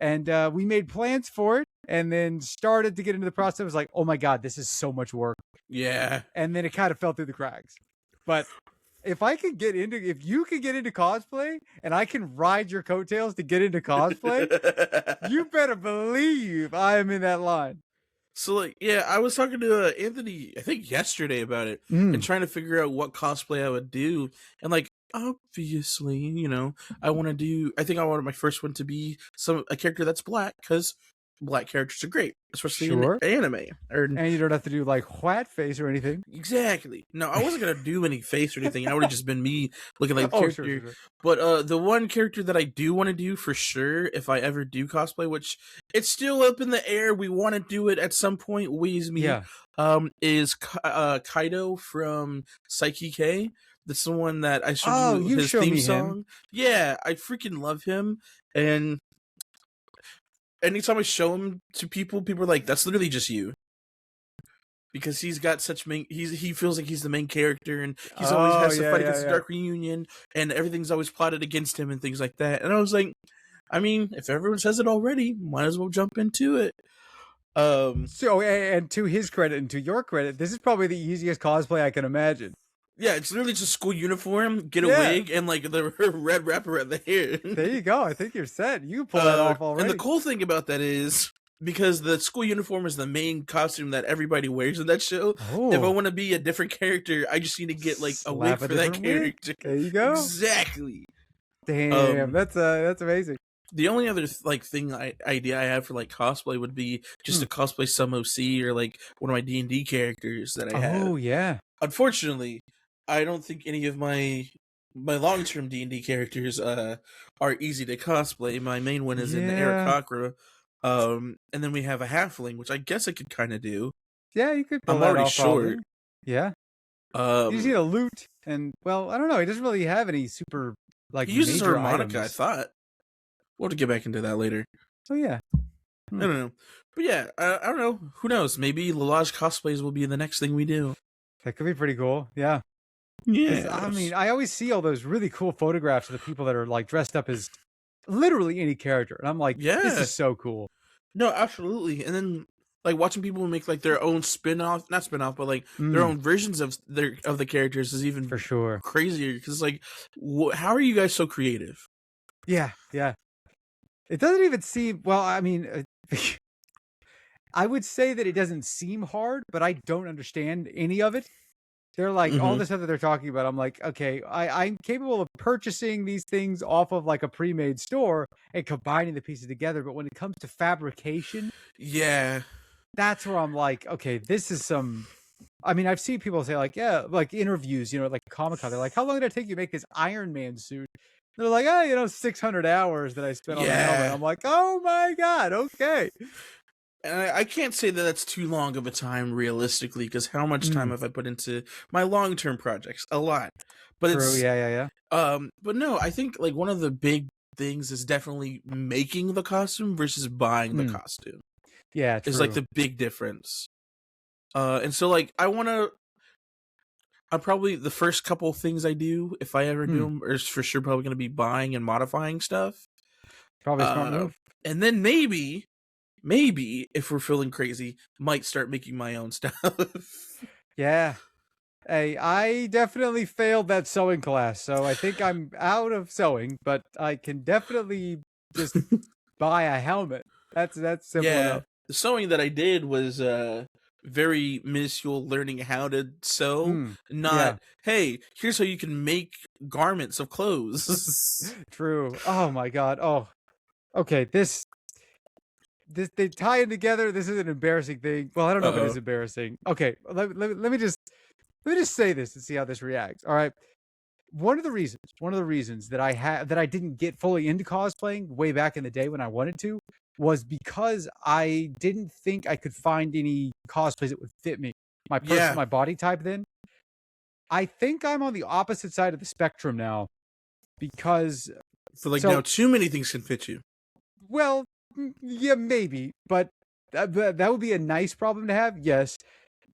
And we made plans for it and then started to get into the process. It was like, oh my God, this is so much work. Yeah. And then it kind of fell through the cracks. But if you can get into cosplay and I can ride your coattails to get into cosplay, you better believe I am in that line. So like, yeah, I was talking to Anthony, I think yesterday about it and trying to figure out what cosplay I would do. And like, obviously, I think I wanted my first one to be a character that's black because black characters are great, especially in anime. And you don't have to do like white face or anything. Exactly. No, I wasn't gonna do any face or anything. I would have just been me looking like the character. Sure. But the one character that I do want to do for sure, if I ever do cosplay, which it's still up in the air, we want to do it at some point. Is Kaido from Psyche K. That's the one that I showed you his theme song. Him. Yeah, I freaking love him, and anytime I show him to people are like, that's literally just you. Because he's got he feels like he's the main character and he's always has to fight against the Dark Reunion and everything's always plotted against him and things like that. And I was like, I mean, if everyone says it already, might as well jump into it. So, and to his credit and to your credit, this is probably the easiest cosplay I can imagine. Yeah, it's literally just a school uniform, get a wig, and like the red wrapper around the hair. There you go. I think you're set. You can pull that off already. And the cool thing about that is, because the school uniform is the main costume that everybody wears in that show, if I want to be a different character, I just need to get like a wig for that character. There you go. Exactly. Damn, that's amazing. The only other idea I have for like cosplay would be just to cosplay some OC or like one of my D&D characters that I have. Oh yeah. Unfortunately, I don't think any of my long-term D&D characters are easy to cosplay. My main one is in Aarakocra. And then we have a halfling, which I guess I could kind of do. Yeah, you could. I'm already short. Probably. Yeah. You just need a loot, and well, I don't know. He doesn't really have any super like. He uses major harmonica. items. I thought. We'll have to get back into that later. Oh yeah. I don't know, but yeah, I don't know. Who knows? Maybe Lalage cosplays will be the next thing we do. That could be pretty cool. Yeah. Yeah. I mean, I always see all those really cool photographs of the people that are like dressed up as literally any character, and I'm like, this is so cool. No, absolutely. And then like watching people make like their own not spin-off, but like their own versions of the characters is even for sure crazier because like, how are you guys so creative? Yeah. It doesn't even seem well. I mean, I would say that it doesn't seem hard, but I don't understand any of it. They're like all the stuff that they're talking about. I'm like, okay, I'm capable of purchasing these things off of like a pre-made store and combining the pieces together. But when it comes to fabrication, that's where I'm like, okay, this is some. I mean, I've seen people say like, yeah, like interviews, like Comic-Con. They're like, how long did it take you to make this Iron Man suit? They're like, 600 hours that I spent on the helmet. I'm like, oh my God, okay. And I can't say that that's too long of a time realistically, because how much time have I put into my long-term projects? A lot. But True, yeah. But no, I think like one of the big things is definitely making the costume versus buying the costume. Yeah, true. Is like the big difference. And so like I'm probably the first couple things I do, if I ever do them, is for sure probably going to be buying and modifying stuff. Probably a smart move. And then maybe if we're feeling crazy, might start making my own stuff. Yeah. Hey, I definitely failed that sewing class, so I think I'm out of sewing, but I can definitely just buy a helmet. That's simple enough. The sewing that I did was very minuscule, learning how to sew, hey, here's how you can make garments of clothes. True. Oh my God. Oh, okay. This they tie in together. This is an embarrassing thing. Well, I don't know if it is embarrassing. Okay, let me just say this and see how this reacts. All right. One of the reasons that I didn't get fully into cosplaying way back in the day when I wanted to was because I didn't think I could find any cosplays that would fit me, my body type. Then I think I'm on the opposite side of the spectrum now, because now too many things can fit you. Well, yeah, maybe, but that would be a nice problem to have. Yes.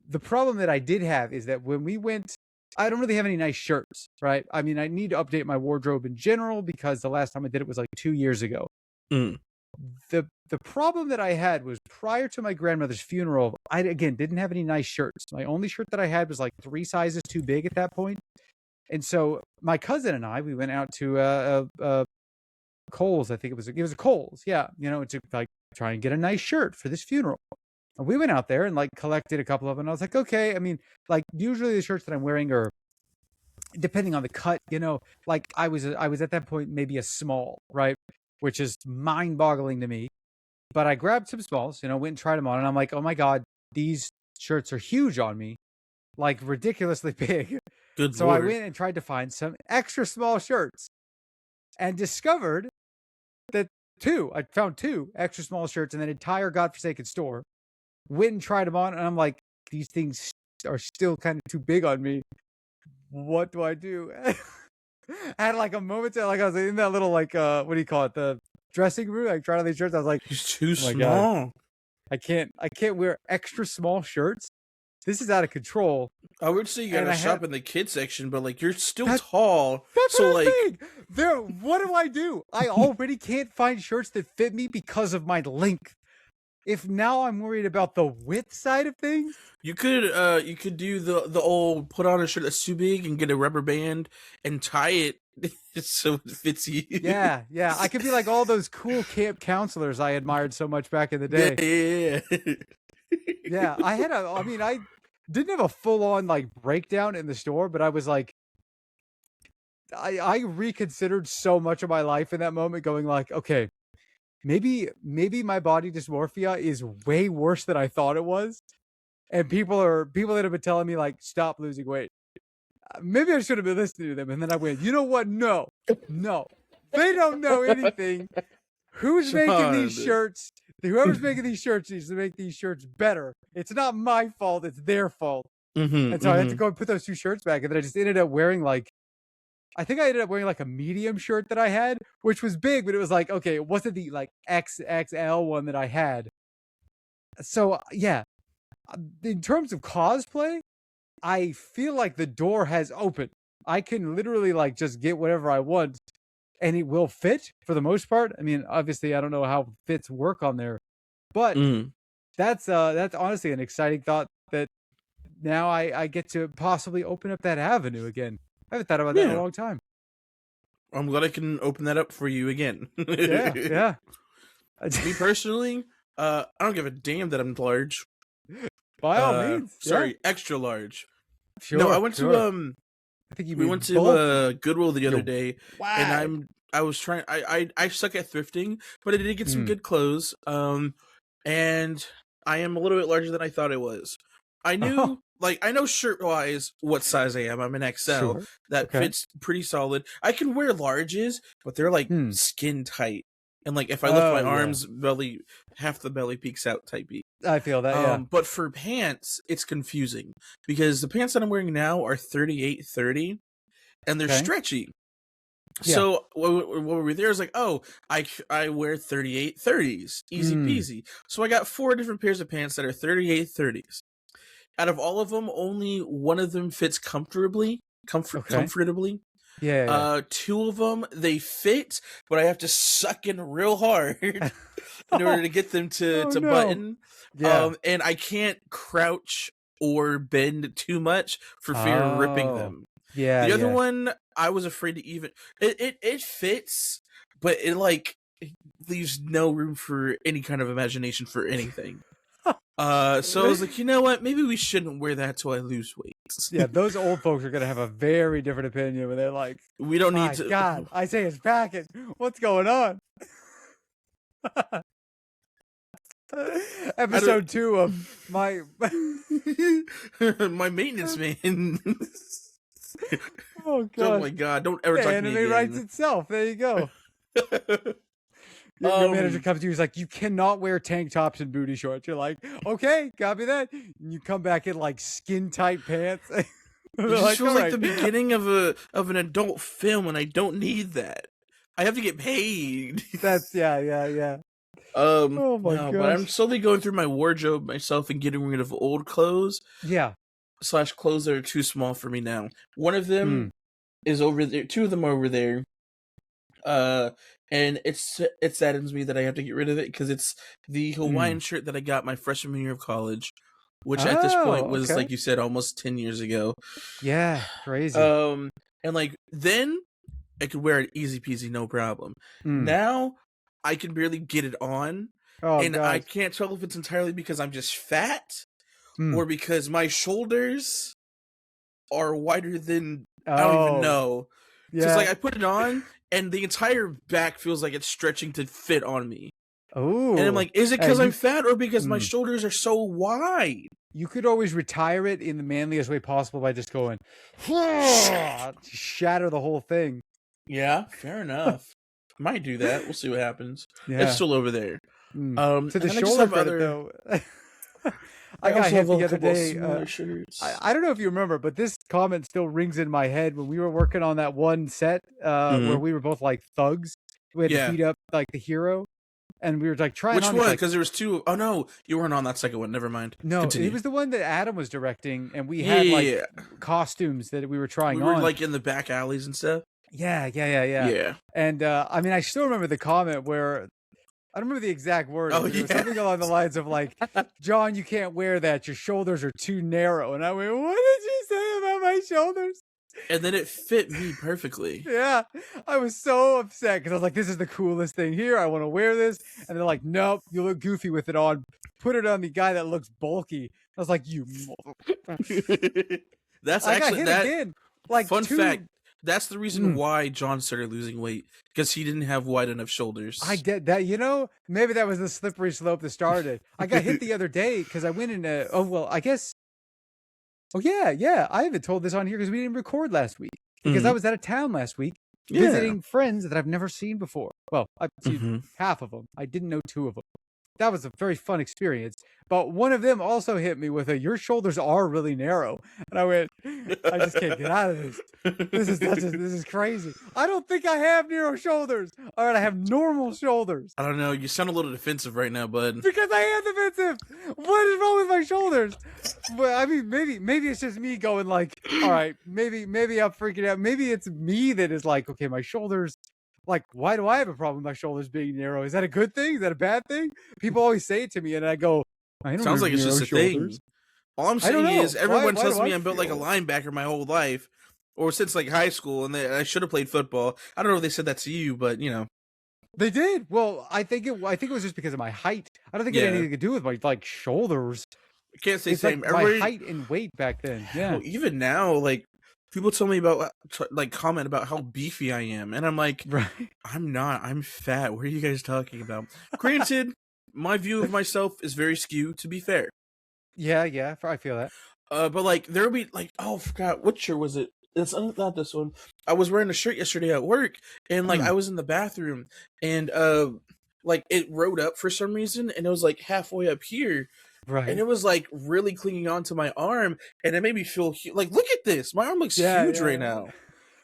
The problem that I did have is that when we went, I don't really have any nice shirts, right? I mean, I need to update my wardrobe in general because the last time I did it was like 2 years ago. The problem that I had was prior to my grandmother's funeral, I, again, didn't have any nice shirts. My only shirt that I had was like 3 sizes too big at that point. And so my cousin and I, we went out to Kohl's. I think it was a Kohl's. Yeah. To like try and get a nice shirt for this funeral. And we went out there and like collected a couple of them. And I was like, okay. I mean, like usually the shirts that I'm wearing are, depending on the cut, like I was at that point maybe a small, right? Which is mind-boggling to me. But I grabbed some smalls, went and tried them on, and I'm like, oh my God, these shirts are huge on me, like ridiculously big. Good so Lord. I went and tried to find some extra small shirts and discovered that I found 2 extra small shirts in an entire godforsaken store. Went and tried them on, and I'm like, these things are still kind of too big on me. What do I do? I had like a moment there, like I was in that little like what do you call it, the dressing room, like trying on these shirts. I was like, he's too small. God, I can't wear extra small shirts. This is out of control. I would say you gotta shop in the kids section, but like you're still tall. That's so what like what do I do? I already can't find shirts that fit me because of my length. If now I'm worried about the width side of things, you could do the old put on a shirt that's too big and get a rubber band and tie it so it fits you. Yeah. I could be like all those cool camp counselors I admired so much back in the day. Yeah. I didn't have a full on like breakdown in the store, but I was like, I reconsidered so much of my life in that moment, going like, okay, maybe my body dysmorphia is way worse than I thought it was. And people that have been telling me like, stop losing weight. Maybe I should have been listening to them. And then I went, you know what? No, they don't know anything. Who's making these shirts? Whoever's making these shirts needs to make these shirts better. It's not my fault. It's their fault. And so I had to go and put those 2 shirts back. And then I just ended up wearing like, I think I ended up wearing like a medium shirt that I had, which was big, but it was like, okay, it wasn't the like XXL one that I had. So yeah, in terms of cosplay, I feel like the door has opened. I can literally like just get whatever I want and it will fit for the most part. I mean, obviously I don't know how fits work on there, but that's honestly an exciting thought that now I get to possibly open up that avenue again. I haven't thought about that in a long time. I'm glad I can open that up for you again. Yeah. Me personally, I don't give a damn that I'm large. By all means. Sorry, extra large. No, I went to I think we went to Goodwill the other day, and I was trying. I suck at thrifting, but I did get some good clothes. And I am a little bit larger than I thought I was. I knew, I know shirt wise what size I am. I'm an XL. Sure. That fits pretty solid. I can wear larges, but they're like skin tight. And like if I lift my arms, belly, half the belly peeks out type beat. I feel that, yeah. But for pants, it's confusing because the pants that I'm wearing now are 38-30, and they're stretchy. Yeah. So what we were there is like, oh, I wear 38-30s, easy peasy. So I got 4 different pairs of pants that are 38-30s. Out of all of them, only one of them fits comfortably. Yeah. 2 of them, they fit, but I have to suck in real hard in order to get them to button. Yeah. And I can't crouch or bend too much for fear of ripping them. Yeah. The other one, I was afraid to even it fits, but it leaves no room for any kind of imagination for anything. So I was like, you know what? Maybe we shouldn't wear that till I lose weight. Yeah, those old folks are gonna have a very different opinion when they're like, we don't need to. God, I say it's packing. What's going on? Episode 2 of my my maintenance man. Oh God! Oh my God! Don't ever talk to me again. Anime writes itself. There you go. Your manager comes to you, he's like, you cannot wear tank tops and booty shorts. You're like, okay, copy that. And you come back in like skin tight pants. It just feels like the beginning of an adult film, and I don't need that. I have to get paid. That's yeah. Oh my God! But I'm slowly going through my wardrobe myself and getting rid of old clothes. Yeah. / clothes that are too small for me now. One of them is over there. 2 of them are over there. And it saddens me that I have to get rid of it because it's the Hawaiian shirt that I got my freshman year of college, which at this point was, like you said, almost 10 years ago. Yeah, crazy. And like then I could wear it easy peasy, no problem. Now I can barely get it on, and I can't tell if it's entirely because I'm just fat or because my shoulders are wider than I don't even know. Because like I put it on, and the entire back feels like it's stretching to fit on me. Oh, and I'm like, is it because I'm fat or because my shoulders are so wide? You could always retire it in the manliest way possible by just going, shatter the whole thing. Yeah, fair enough. Might do that. We'll see what happens. Yeah. It's still over there. To the shoulder credit, though. I got hit the other day. I don't know if you remember, but this comment still rings in my head when we were working on that one set where we were both like thugs. We had to beat up like the hero, and we were like trying. Which one? Because there was 2. Oh no, you weren't on that second one. Never mind. No, Continue. It was the one that Adam was directing, and we had like costumes that we were trying on. We were like in the back alleys and stuff. Yeah. And I mean, I still remember the comment where. I don't remember the exact word. Oh, it was something along the lines of like, John, you can't wear that. Your shoulders are too narrow. And I went, what did you say about my shoulders? And then it fit me perfectly. Yeah. I was so upset because I was like, this is the coolest thing here. I want to wear this. And they're like, nope, you look goofy with it on. Put it on the guy that looks bulky. I was like, you. That's actually that. Again. Like fun fact. That's the reason why John started losing weight, because he didn't have wide enough shoulders. I get that. You know, maybe that was the slippery slope that started. I got hit the other day because I went in I guess. Oh, yeah. I haven't told this on here because we didn't record last week. Because I was out of town last week visiting friends that I've never seen before. Well, I've seen half of them. I didn't know 2 of them. That was a very fun experience. But one of them also hit me with your shoulders are really narrow. And I went, I just can't get out of this. This is crazy. I don't think I have narrow shoulders. All right, I have normal shoulders. I don't know. You sound a little defensive right now, bud. Because I am defensive. What is wrong with my shoulders? But I mean, maybe it's just me going like, all right, maybe I'm freaking out. Maybe it's me that is like, okay, my shoulders. Like, why do I have a problem with my shoulders being narrow? Is that a good thing? Is that a bad thing? People always say it to me, and I go, I don't Sounds like it's just a shoulders. thing. All I'm saying is everyone tells me I'm built like a linebacker my whole life, or since like high school, and I should have played football. I don't know if they said that to you, but you know. They did. Well, I think it was just because of my height. I don't think it had anything to do with my like shoulders. I can't say it's same. like my height and weight back then. Yeah. Well, even now, like people tell me about like comment about how beefy I am, and I'm like, right. I'm not. I'm fat. What are you guys talking about? Granted, my view of myself is very skewed. To be fair. Yeah, yeah, I feel that. But like there'll be like, oh, I forgot what shirt was it? It's not this one. I was wearing a shirt yesterday at work, and like I was in the bathroom, and like it rode up for some reason, and it was like halfway up here, right? And it was like really clinging onto my arm, and it made me feel like, look at this, my arm looks huge right now,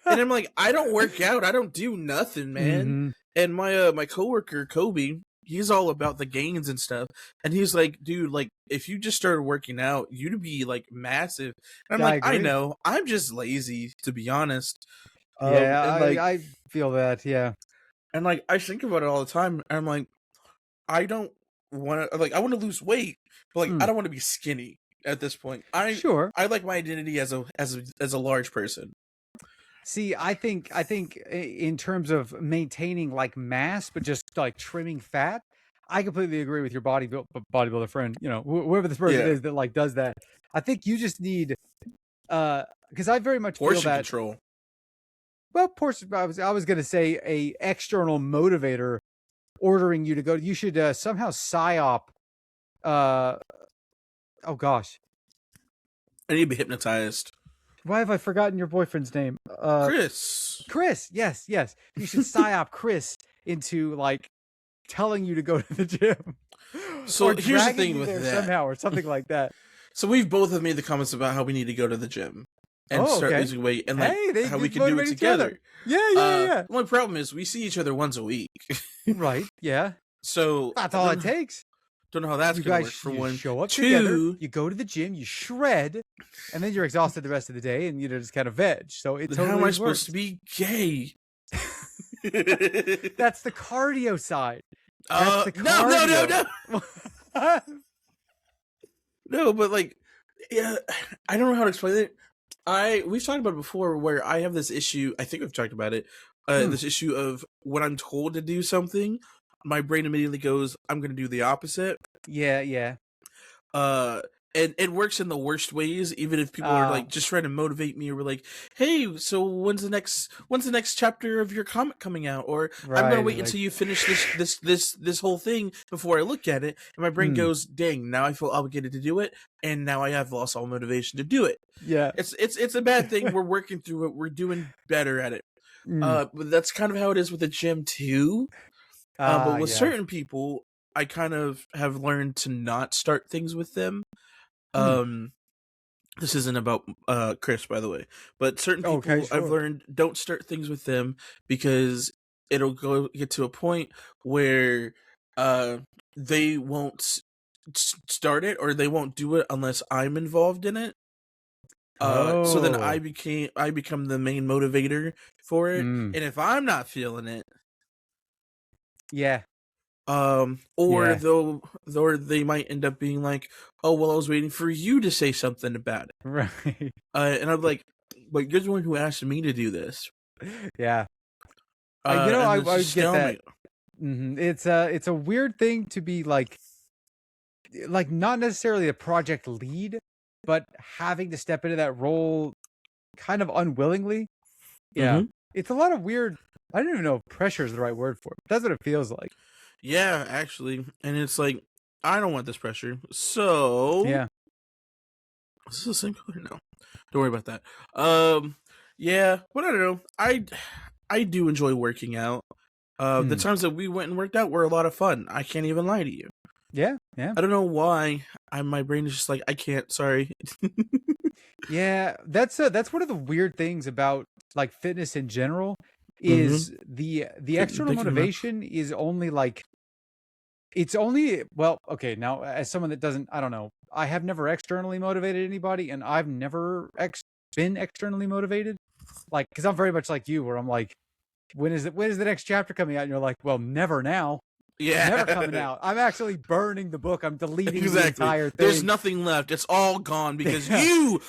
and I'm like, I don't work out, I don't do nothing, man. Mm-hmm. And my coworker Kobe, he's all about the gains and stuff, and he's like, dude, like if you just started working out, you'd be like massive. And I'm like, I know, I'm just lazy, to be honest. Yeah, I feel that. Yeah, and like I think about it all the time, and I'm like, I don't want to, like, I want to lose weight, but like I don't want to be skinny at this point. I like my identity as a large person. See, I think in terms of maintaining like mass, but just like trimming fat, I completely agree with your bodybuilder friend. You know, whoever this person is that like does that. I think you just need, because I very much portion feel that control. Well, portion. I was gonna say a external motivator ordering you to go. You should somehow psyop. Oh gosh, I need to be hypnotized. Why have I forgotten your boyfriend's name? Chris. Chris, yes. You should psyop Chris into like telling you to go to the gym. So here's the thing with that somehow, or something like that. So we've both have made the comments about how we need to go to the gym and start losing weight, and like how we can do it together. Yeah. The only problem is we see each other once a week. Right. Yeah. So that's all it takes. Don't know how that's going to work. For one, show up together, you go to the gym, you shred, and then you're exhausted the rest of the day, and you just kind of veg. So it totally how am I works. supposed to be gay? That's the cardio side. That's the cardio. No. No, but like, yeah, I don't know how to explain it. We've talked about it before, where I have this issue. I think we've talked about it. This issue of when I'm told to do something, my brain immediately goes, I'm going to do the opposite. Yeah. And it works in the worst ways, even if people are like just trying to motivate me, or we're like, hey, so when's the next chapter of your comic coming out? Or I'm gonna wait until you finish this whole thing before I look at it. And my brain goes, dang, now I feel obligated to do it, and now I have lost all motivation to do it. Yeah. It's a bad thing. We're working through it, we're doing better at it. But that's kind of how it is with the gym too. But with certain people, I kind of have learned to not start things with them. This isn't about Chris, by the way, but certain people I've learned, don't start things with them, because it'll get to a point where they won't start it, or they won't do it unless I'm involved in it. So then I become the main motivator for it, and if I'm not feeling it, or they might end up being like, oh, well, I was waiting for you to say something about it. Right. And I'm like, but you're the one who asked me to do this. Yeah. I get that. Mm-hmm. It's a weird thing to be like not necessarily a project lead, but having to step into that role kind of unwillingly. Yeah. Mm-hmm. It's a lot of weird, I don't even know if pressure is the right word for it. That's what it feels like. Yeah, actually. And it's like, I don't want this pressure. So yeah. Is this the same color? No. Don't worry about that. Yeah, but I don't know. I do enjoy working out. The times that we went and worked out were a lot of fun. I can't even lie to you. Yeah. I don't know why. My brain is just like, I can't, sorry. Yeah, that's one of the weird things about like fitness in general is the external motivation is only like, it's only, well, okay, now as someone that doesn't, I don't know, I have never externally motivated anybody, and I've never been externally motivated, like, because I'm very much like you, where I'm like, when is the next chapter coming out? And you're like, well, never now. Yeah, never coming out. I'm actually burning the book. I'm deleting the entire thing. There's nothing left. It's all gone because you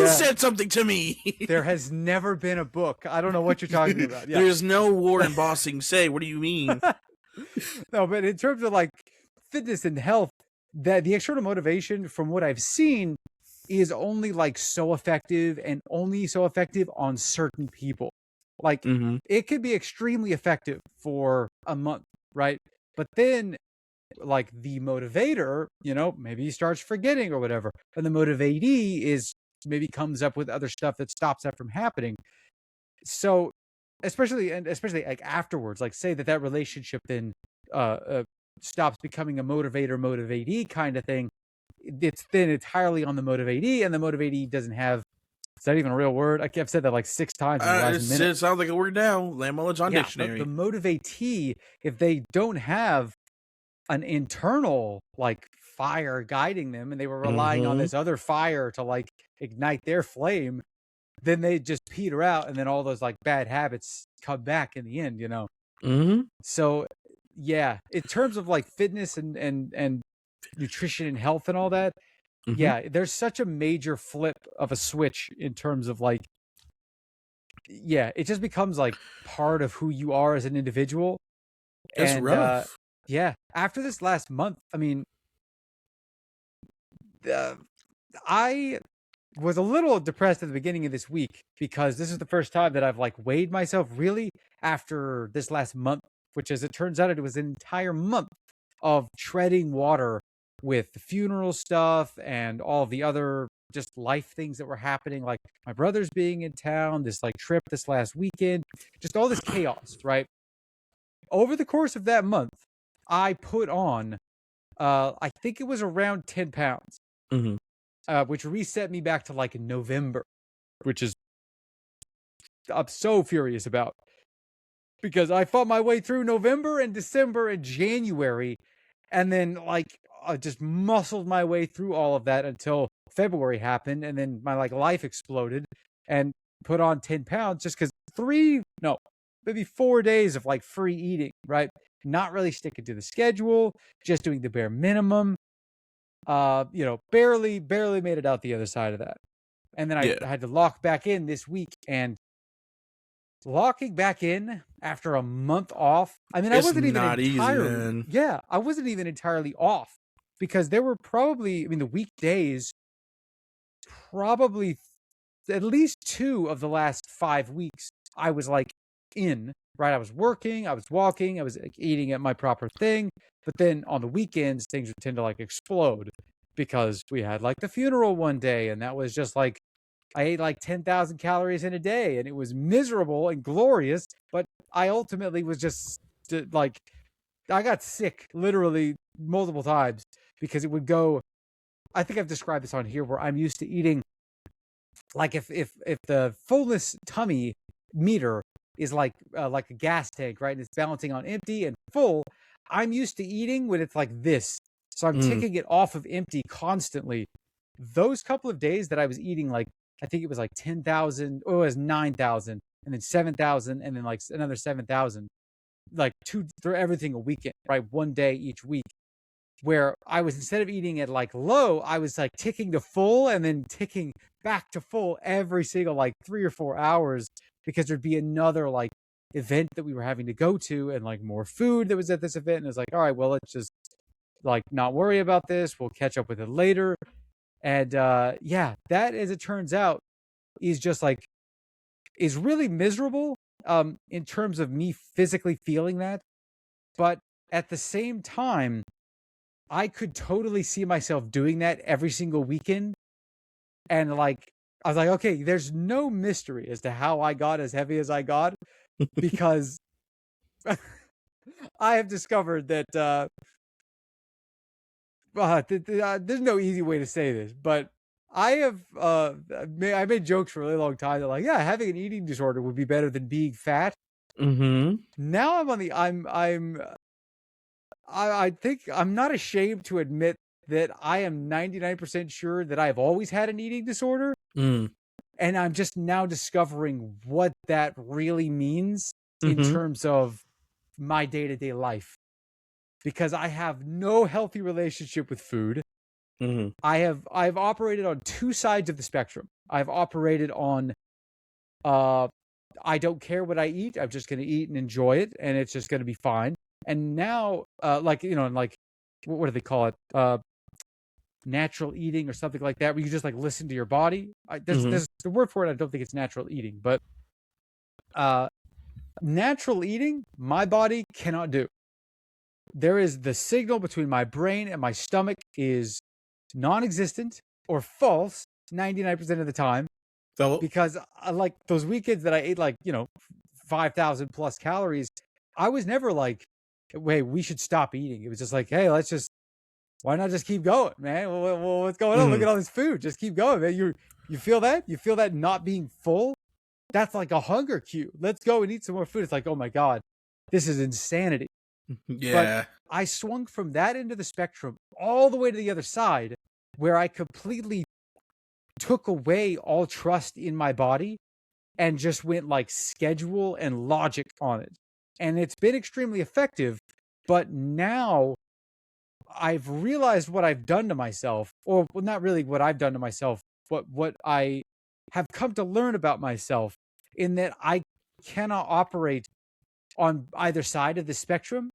said something to me. There has never been a book. I don't know what you're talking about. Yeah. There's no war in Bossing Say. What do you mean? No, but in terms of like fitness and health, that the external motivation, from what I've seen, is only like so effective and only so effective on certain people. Like it could be extremely effective for a month, right? But then like the motivator, maybe he starts forgetting or whatever. And the motivatee is maybe comes up with other stuff that stops that from happening. So especially like afterwards, like say that relationship then stops becoming a motivator-motivatee kind of thing. It's then entirely on the motivatee, and the motivatee doesn't have, is that even a real word? I've said that like 6 times in the last minute. It sounds like a word now. Lamb on dictionary. The motivatee, if they don't have an internal like fire guiding them, and they were relying on this other fire to like ignite their flame, then they just peter out, and then all those like bad habits come back in the end, So yeah, in terms of like fitness and nutrition and health and all that, yeah, there's such a major flip of a switch in terms of like, yeah, it just becomes like part of who you are as an individual. It's rough. Yeah, after this last month, I mean, I was a little depressed at the beginning of this week because this is the first time that I've like weighed myself really after this last month, which, as it turns out, it was an entire month of treading water with the funeral stuff and all the other just life things that were happening, like my brother's being in town, this like trip this last weekend, just all this chaos, right? Over the course of that month, I put on, I think it was around 10 pounds, which reset me back to like November, which is I'm so furious about, because I fought my way through November and December and January, and then like I just muscled my way through all of that until February happened, and then my like life exploded, and put on 10 pounds just because maybe 4 days of like free eating, right? Not really sticking to the schedule, just doing the bare minimum. Barely made it out the other side of that. And then I had to lock back in this week, and locking back in after a month off. I mean, I wasn't even entirely, I wasn't even entirely off, because there were probably, the weekdays, probably at least 2 of the last 5 weeks, I was like in, right? I was working, I was walking, I was like eating at my proper thing. But then on the weekends, things would tend to like explode, because we had like the funeral one day, and that was just like, I ate like 10,000 calories in a day, and it was miserable and glorious. But I ultimately was just like, I got sick literally multiple times, because it would go, I think I've described this on here, where I'm used to eating, like if the fullness tummy meter is like a gas tank, right? And it's balancing on empty and full. I'm used to eating when it's like this. So I'm ticking it off of empty constantly. Those couple of days that I was eating, like, I think it was like 10,000, or it was 9,000, and then 7,000, and then like another 7,000, like through everything a weekend, right? One day each week, where I was, instead of eating at like low, I was like ticking to full and then ticking back to full every single like 3 or 4 hours, because there'd be another like event that we were having to go to, and like more food that was at this event. And it's like, all right, well, let's just like not worry about this. We'll catch up with it later. And that, as it turns out, is just like, is really miserable in terms of me physically feeling that. But at the same time, I could totally see myself doing that every single weekend. And like, I was like, okay, there's no mystery as to how I got as heavy as I got, because I have discovered that there's no easy way to say this, but I have I made jokes for a really long time that like, yeah, having an eating disorder would be better than being fat. Now I'm on the I think I'm not ashamed to admit that I am 99% sure that I've always had an eating disorder. And I'm just now discovering what that really means in terms of my day-to-day life. Because I have no healthy relationship with food. I've operated on 2 sides of the spectrum. I've operated on, I don't care what I eat. I'm just going to eat and enjoy it, and it's just going to be fine. And now, like, and like, what do they call it? natural eating or something like that, where you just like listen to your body. There's the word for it. I don't think it's natural eating, but natural eating, my body cannot do. There is the signal between my brain and my stomach is non-existent or false 99% of the time. Because like those weekends that I ate like, 5,000 plus calories, I was never like, wait, we should stop eating. It was just like, hey, why not just keep going, man? What's going on? Look at all this food. Just keep going, man. You feel that? You feel that not being full? That's like a hunger cue. Let's go and eat some more food. It's like, oh my God, this is insanity. Yeah. But I swung from that end of the spectrum all the way to the other side, where I completely took away all trust in my body and just went like schedule and logic on it. And it's been extremely effective. But now I've realized what I've done to myself, or well, not really what I've done to myself, but what I have come to learn about myself, in that I cannot operate on either side of the spectrum,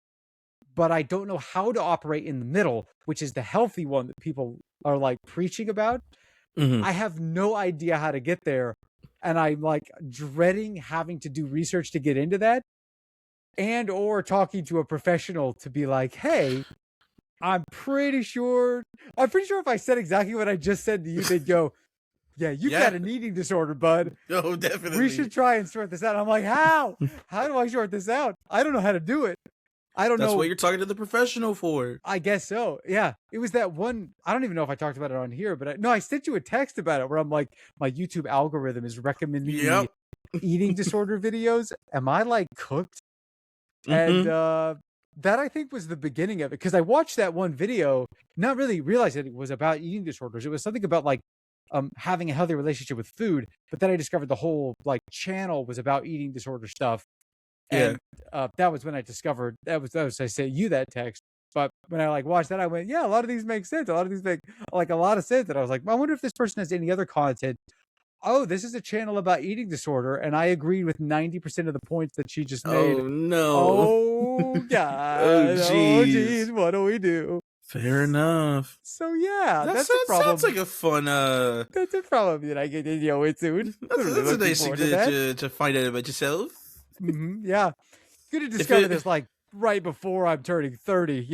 but I don't know how to operate in the middle, which is the healthy one that people are like preaching about. I have no idea how to get there. And I'm like dreading having to do research to get into that, and or talking to a professional to be like, hey, I'm pretty sure if I said exactly what I just said to you, they'd go, yeah, you've got an eating disorder, bud. Oh, definitely. We should try and sort this out. I'm like, how? How do I sort this out? I don't know how to do it. I don't know. That's what you're talking to the professional for. I guess so. Yeah. It was that one. I don't even know if I talked about it on here, but I sent you a text about it where I'm like, my YouTube algorithm is recommending me eating disorder videos. Am I like cooked? And that I think was the beginning of it, because I watched that one video, not really realizing it was about eating disorders. It was something about like having a healthy relationship with food. But then I discovered the whole like channel was about eating disorder stuff. And that was when I discovered that was I sent you that text. But when I like watched that, I went, yeah, a lot of these make sense. A lot of these make like a lot of sense. And I was like, I wonder if this person has any other content. Oh, this is a channel about eating disorder, and I agreed with 90% of the points that she just made. Oh no! Oh God! Oh geez, what do we do? Fair enough. So yeah, that's a problem. Sounds like a fun. That's a problem that I get to deal with soon. That's a nice thing to find out about yourself. Yeah, good to discover this like right before I'm turning 30.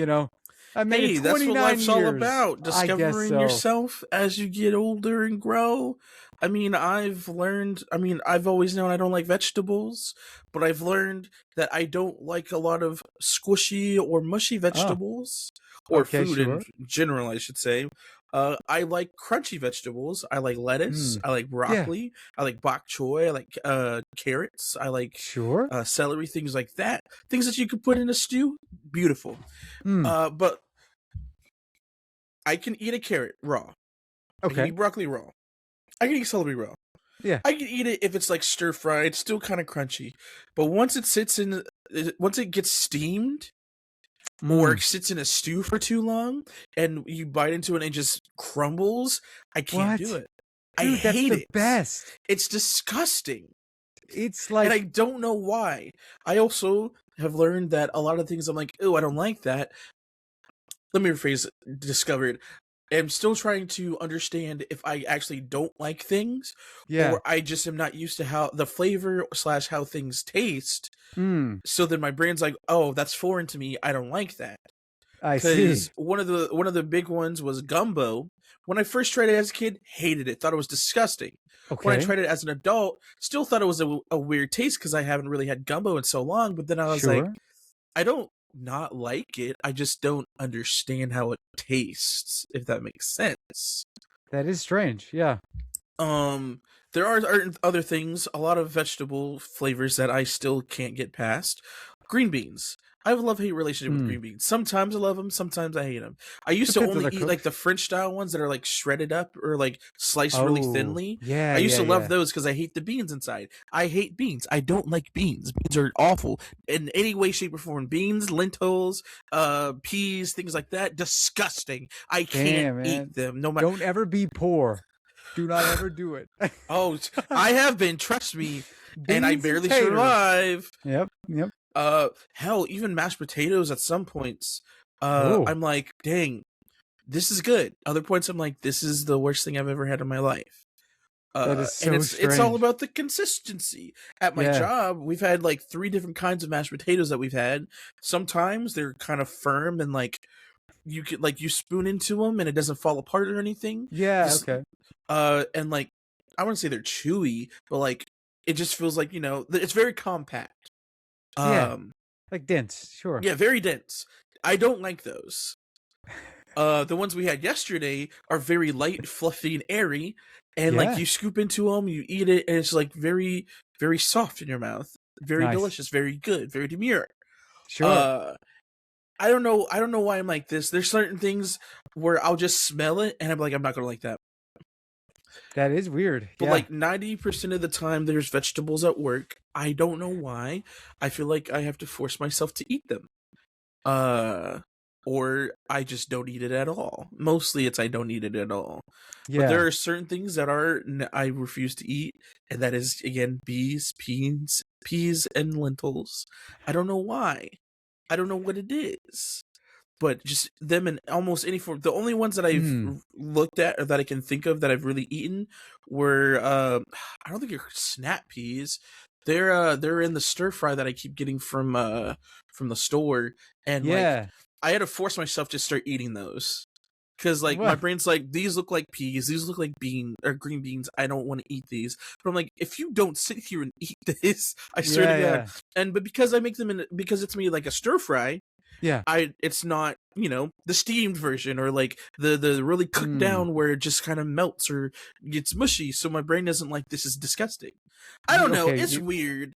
I made that's what life's years. all about. Discovering yourself as you get older and grow. I mean, I've always known I don't like vegetables, but I've learned that I don't like a lot of squishy or mushy vegetables, or food in general, I should say. I like crunchy vegetables. I like lettuce. I like broccoli. I like bok choy. I like carrots. I like celery, things like that. Things that you could put in a stew. Beautiful. But I can eat a carrot raw. I can eat broccoli raw. I can eat celery raw. Yeah. I can eat it if it's like stir fried, still kind of crunchy. But once it gets steamed, or it sits in a stew for too long, and you bite into it and it just crumbles, I can't do it. Dude, I hate it. Best. It's disgusting. It's like, and I don't know why. I also have learned that a lot of things I'm like, oh, I don't like that. Let me rephrase. Discovered. I'm still trying to understand if I actually don't like things, or I just am not used to how the flavor / how things taste. So then my brain's like, oh, that's foreign to me. I don't like that. I see. One of the big ones was gumbo. When I first tried it as a kid, hated it. Thought it was disgusting. When I tried it as an adult, still thought it was a weird taste because I haven't really had gumbo in so long. But then I was like, I don't not like it. I just don't understand how it tastes, if that makes sense. That is strange. Yeah. There are other things, a lot of vegetable flavors that I still can't get past. Green beans. I have a love-hate relationship with green beans. Sometimes I love them, sometimes I hate them. I used to only eat like the French style ones that are like shredded up or like sliced really thinly. Yeah, I used to love those because I hate the beans inside. I hate beans. I don't like beans. Beans are awful in any way, shape, or form. Beans, lentils, peas, things like that. Disgusting. I can't eat them. No matter. Don't ever be poor. Do not ever do it. Oh, I have been. Trust me. And I barely survive. Yep. Hell, even mashed potatoes at some points. I'm like, dang, this is good. Other points, I'm like, this is the worst thing I've ever had in my life. That is so and strange. it's all about the consistency. At my job, we've had like 3 different kinds of mashed potatoes that we've had. Sometimes they're kind of firm and like you could like you spoon into them and it doesn't fall apart or anything. Yeah, okay. And like I wouldn't say they're chewy, but like it just feels like, you know, it's very compact. Like dense, sure. Yeah, very dense. I don't like those. The ones we had yesterday are very light, fluffy, and airy. And like you scoop into them, you eat it, and it's like very, very soft in your mouth. Very delicious, very good, very demure. Sure. I don't know why I'm like this. There's certain things where I'll just smell it, and I'm like, I'm not gonna like that. That is weird. But like 90% of the time, there's vegetables at work. I don't know why. I feel like I have to force myself to eat them. Or I just don't eat it at all. Mostly it's I don't eat it at all. Yeah. But there are certain things that I refuse to eat, and that is, again, peas, and lentils. I don't know why. I don't know what it is. But just them in almost any form. The only ones that I've looked at or that I can think of that I've really eaten were I don't think they're snap peas. They're in the stir fry that I keep getting from the store, and like I had to force myself to start eating those because like my brain's like, these look like peas, these look like green beans. I don't want to eat these, but I'm like, if you don't sit here and eat this, I swear to God. And but because I make them because it's me like a stir fry. Yeah, it's not, you know, the steamed version or like the really cooked down where it just kind of melts or gets mushy. So my brain isn't like, this is disgusting. I don't know. It's weird.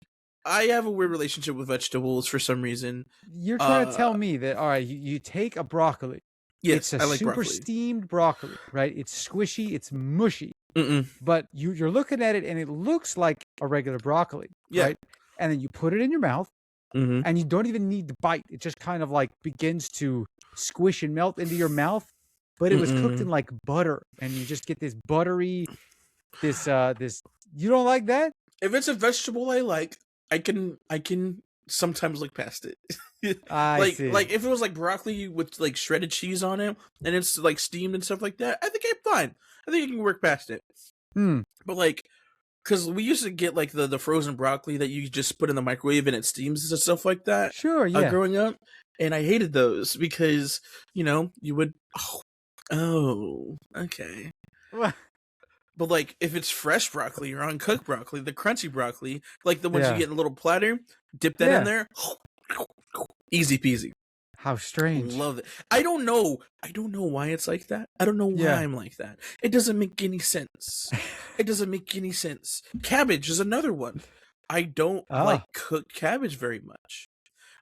I have a weird relationship with vegetables for some reason. You're trying to tell me that, all right, you take a broccoli. Yes, it's I like super broccoli. Steamed broccoli, right? It's squishy, it's mushy. But you're looking at it and it looks like a regular broccoli, right? And then you put it in your mouth. And you don't even need to bite. It just kind of like begins to squish and melt into your mouth. But it was cooked in like butter, and you just get this buttery, this. You don't like that? If it's a vegetable I like, I can sometimes look past it. I see. Like if it was like broccoli with like shredded cheese on it, and it's like steamed and stuff like that, I think I'm fine. I think I can work past it. But like, because we used to get like the frozen broccoli that you just put in the microwave and it steams and stuff like that. Sure, yeah. Growing up, and I hated those because, you know, you would. Oh, okay. But like if it's fresh broccoli or uncooked broccoli, the crunchy broccoli, like the ones you get in a little platter, dip that in there, easy peasy. How strange. Love it. I don't know why it's like that. I don't know why I'm like that. It doesn't make any sense. It doesn't make any sense. Cabbage is another one. I don't like cooked cabbage very much.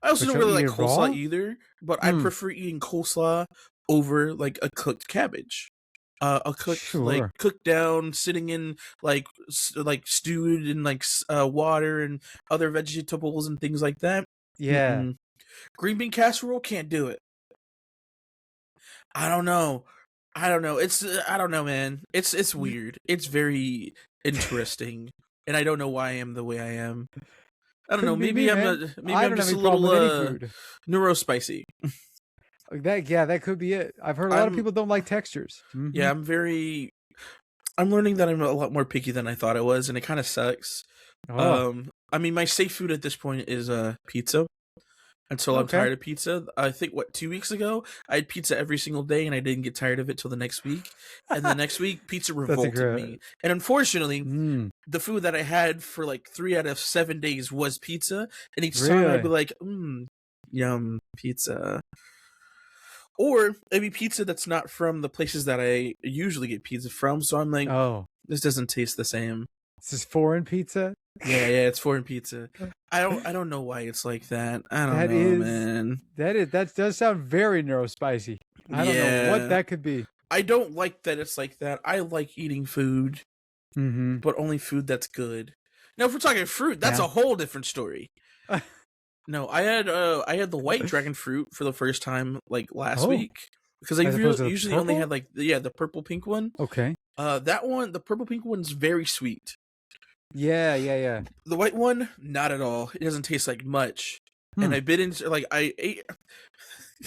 I also don't really like coleslaw either, but I prefer eating coleslaw over like a cooked cabbage. A cooked like cooked down, sitting in like stewed in like water and other vegetables and things like that. Yeah. Green bean casserole, can't do it. I don't know. It's I don't know, man. It's weird. It's very interesting, and I don't know why I am the way I am. I don't know. Maybe I'm just a little neurospicy. That could be it. I've heard a lot of people don't like textures. Yeah, I'm learning that I'm a lot more picky than I thought I was, and it kind of sucks. I mean, my safe food at this point is pizza. Until I'm tired of pizza. I think 2 weeks ago I had pizza every single day, and I didn't get tired of it till the next week. And the next week, pizza revolted me. And unfortunately, the food that I had for like 3 out of 7 days was pizza. And each time I'd be like, yum, pizza. Or it'd be pizza that's not from the places that I usually get pizza from. So I'm like, this doesn't taste the same. This is foreign pizza? Yeah, it's foreign pizza. I don't know why it's like that. I don't know, man. That does sound very neurospicy. I don't know what that could be. I don't like that it's like that. I like eating food, but only food that's good. Now, if we're talking fruit, that's a whole different story. No, I had the white dragon fruit for the first time like last week because I usually only had like the purple pink one. Okay. That one, the purple pink one's very sweet. Yeah. The white one, not at all. It doesn't taste like much. And I bit into I ate.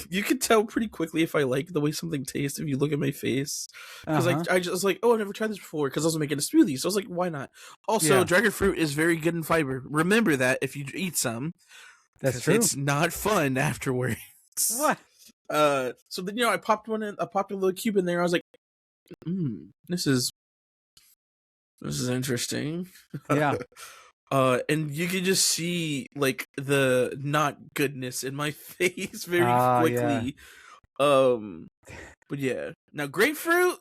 You can tell pretty quickly if I like the way something tastes if you look at my face. Because I just was like, oh, I've never tried this before because I was making a smoothie. So I was like, why not? Also, dragon fruit is very good in fiber. Remember that if you eat some. That's true. It's not fun afterwards. What? So then, I popped one in. I popped a little cube in there. I was like, this is interesting. Yeah. And you can just see like the not goodness in my face very quickly. Yeah. But yeah. Now grapefruit.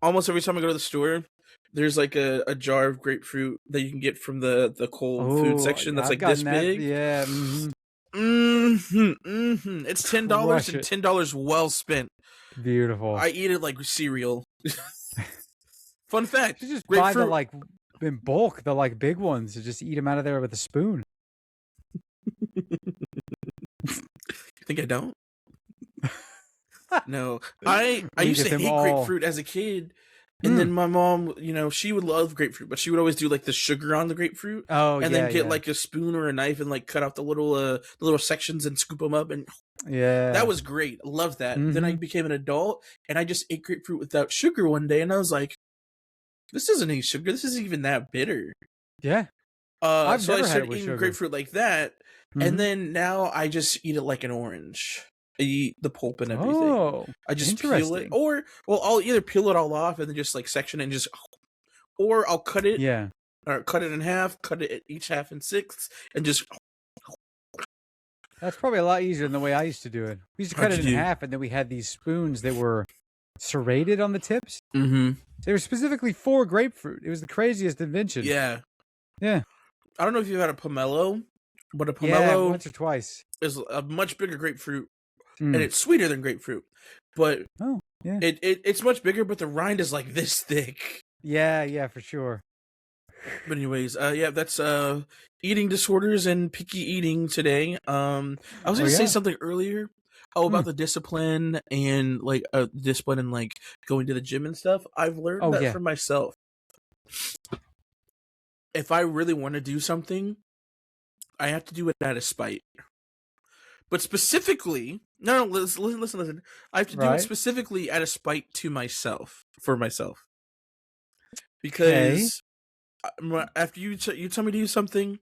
Almost every time I go to the store, there's like a jar of grapefruit that you can get from the cold food section that's like this big. Yeah. It's $10 and $10 well spent. Beautiful. I eat it like cereal. Fun fact: you just buy the like in bulk, the like big ones. You just eat them out of there with a spoon. You think I don't? No, I used to hate grapefruit as a kid. And then my mom, she would love grapefruit, but she would always do like the sugar on the grapefruit. Oh, and then get like a spoon or a knife and like cut out the little sections and scoop them up. And that was great. Love that. Then I became an adult and I just ate grapefruit without sugar one day, and I was like, "This isn't any sugar. This isn't even that bitter." Yeah. So I started eating grapefruit like that, and then now I just eat it like an orange. I eat the pulp and everything. Oh, I just peel it, or I'll either peel it all off and then just like section it and or I'll cut it, or cut it in half, cut it each half in sixths, and just. That's probably a lot easier than the way I used to do it. We used to cut it in half, and then we had these spoons that were serrated on the tips. Mm-hmm. They were specifically for grapefruit. It was the craziest invention. Yeah. Yeah. I don't know if you've had a pomelo, but a pomelo once or twice is a much bigger grapefruit. And it's sweeter than grapefruit, but it's much bigger. But the rind is like this thick. Yeah, for sure. But anyways, that's eating disorders and picky eating today. I was gonna say something earlier. About the discipline and like discipline and like going to the gym and stuff. I've learned that for myself. If I really want to do something, I have to do it out of spite. But specifically, no, listen. I have to do it specifically out of spite to myself, for myself. Because after you tell me to do something,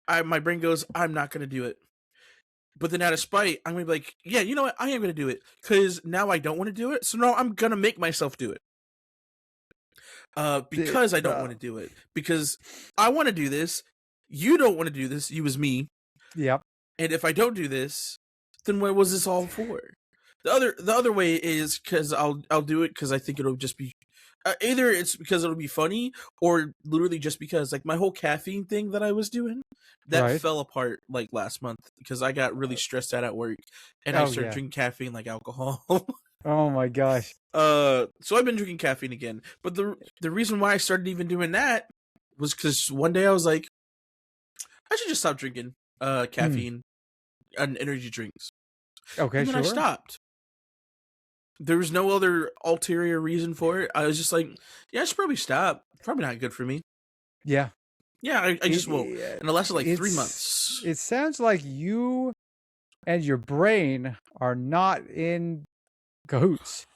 my brain goes, I'm not going to do it. But then out of spite, I'm going to be like, yeah, you know what? I am going to do it. Because now I don't want to do it. So now I'm going to make myself do it. Because I don't want to do it. Because I want to do this. You don't want to do this. You as me. Yep. And if I don't do this, then what was this all for? The other way is because I'll do it because I think it'll just be either it's because it'll be funny or literally just because like my whole caffeine thing that I was doing that fell apart like last month because I got really stressed out at work and I started drinking caffeine like alcohol. Oh my gosh. So I've been drinking caffeine again, but the reason why I started even doing that was because one day I was like, I should just stop drinking caffeine and energy drinks. Okay, and then I stopped. There was no other ulterior reason for it. I was just like, I should probably stop. Probably not good for me. Yeah. Yeah, I just won't. And it lasted like 3 months. It sounds like you and your brain are not in cahoots.